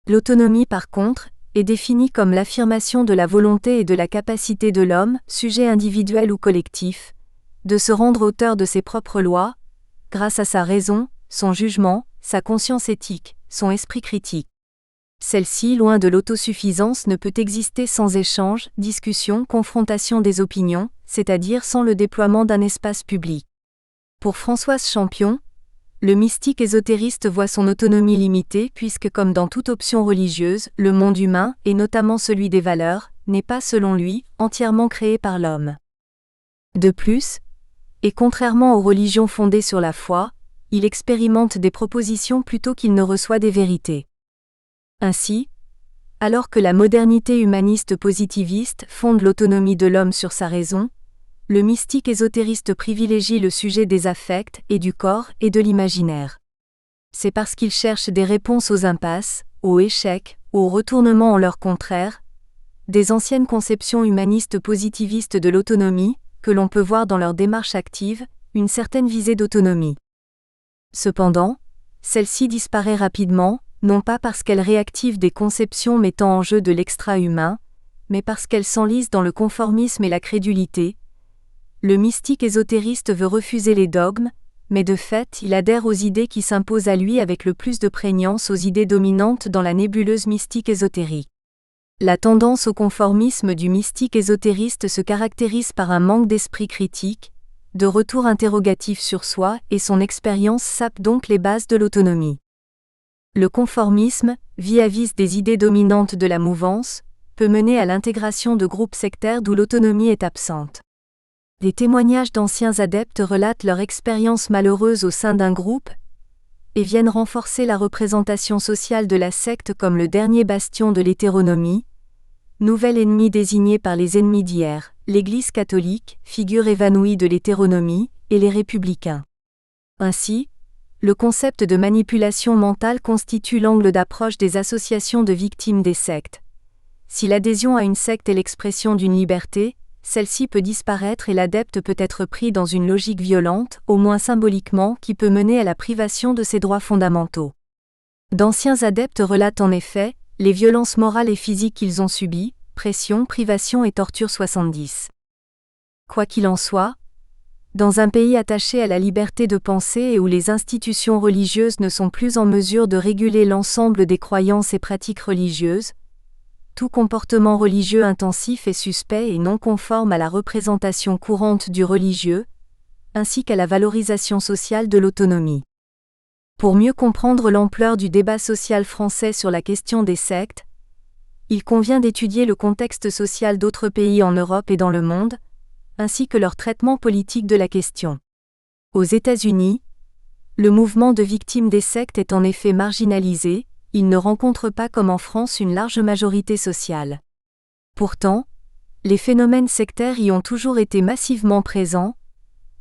L'autonomie par contre, est définie comme l'affirmation de la volonté et de la capacité de l'homme, sujet individuel ou collectif, de se rendre auteur de ses propres lois, grâce à sa raison, son jugement, sa conscience éthique, son esprit critique. Celle-ci, loin de l'autosuffisance, ne peut exister sans échange, discussion, confrontation des opinions, c'est-à-dire sans le déploiement d'un espace public. Pour Françoise Champion, le mystique ésotériste voit son autonomie limitée puisque comme dans toute option religieuse, le monde humain, et notamment celui des valeurs, n'est pas selon lui, entièrement créé par l'homme. De plus, et contrairement aux religions fondées sur la foi, il expérimente des propositions plutôt qu'il ne reçoit des vérités. Ainsi, alors que la modernité humaniste positiviste fonde l'autonomie de l'homme sur sa raison, le mystique ésotériste privilégie le sujet des affects et du corps et de l'imaginaire. C'est parce qu'il cherche des réponses aux impasses, aux échecs, aux retournements en leur contraire, des anciennes conceptions humanistes positivistes de l'autonomie, que l'on peut voir dans leur démarche active, une certaine visée d'autonomie. Cependant, celle-ci disparaît rapidement, non pas parce qu'elle réactive des conceptions mettant en jeu de l'extra-humain, mais parce qu'elle s'enlise dans le conformisme et la crédulité. Le mystique ésotériste veut refuser les dogmes, mais de fait il adhère aux idées qui s'imposent à lui avec le plus de prégnance aux idées dominantes dans la nébuleuse mystique ésotérique. La tendance au conformisme du mystique ésotériste se caractérise par un manque d'esprit critique, de retour interrogatif sur soi et son expérience sape donc les bases de l'autonomie. Le conformisme, vis-à-vis des idées dominantes de la mouvance, peut mener à l'intégration de groupes sectaires d'où l'autonomie est absente. Des témoignages d'anciens adeptes relatent leur expérience malheureuse au sein d'un groupe et viennent renforcer la représentation sociale de la secte comme le dernier bastion de l'hétéronomie, nouvel ennemi désigné par les ennemis d'hier, l'Église catholique, figure évanouie de l'hétéronomie, et les républicains. Ainsi, le concept de manipulation mentale constitue l'angle d'approche des associations de victimes des sectes. Si l'adhésion à une secte est l'expression d'une liberté, celle-ci peut disparaître et l'adepte peut être pris dans une logique violente, au moins symboliquement, qui peut mener à la privation de ses droits fondamentaux. D'anciens adeptes relatent en effet les violences morales et physiques qu'ils ont subies, pression, privation et torture 70. Quoi qu'il en soit, dans un pays attaché à la liberté de penser et où les institutions religieuses ne sont plus en mesure de réguler l'ensemble des croyances et pratiques religieuses, tout comportement religieux intensif est suspect et non conforme à la représentation courante du religieux, ainsi qu'à la valorisation sociale de l'autonomie. Pour mieux comprendre l'ampleur du débat social français sur la question des sectes, il convient d'étudier le contexte social d'autres pays en Europe et dans le monde, ainsi que leur traitement politique de la question. Aux États-Unis, le mouvement de victimes des sectes est en effet marginalisé, il ne rencontre pas comme en France une large majorité sociale. Pourtant, les phénomènes sectaires y ont toujours été massivement présents,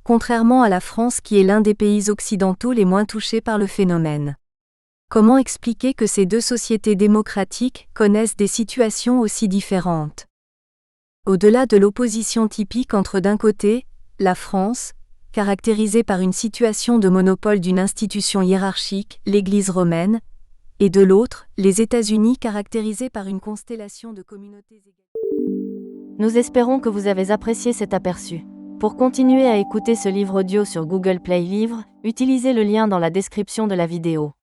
contrairement à la France qui est l'un des pays occidentaux les moins touchés par le phénomène. Comment expliquer que ces deux sociétés démocratiques connaissent des situations aussi différentes ? Au-delà de l'opposition typique entre d'un côté, la France, caractérisée par une situation de monopole d'une institution hiérarchique, l'Église romaine, et de l'autre, les États-Unis caractérisés par une constellation de communautés égales. Nous espérons que vous avez apprécié cet aperçu. Pour continuer à écouter ce livre audio sur Google Play Livres, utilisez le lien dans la description de la vidéo.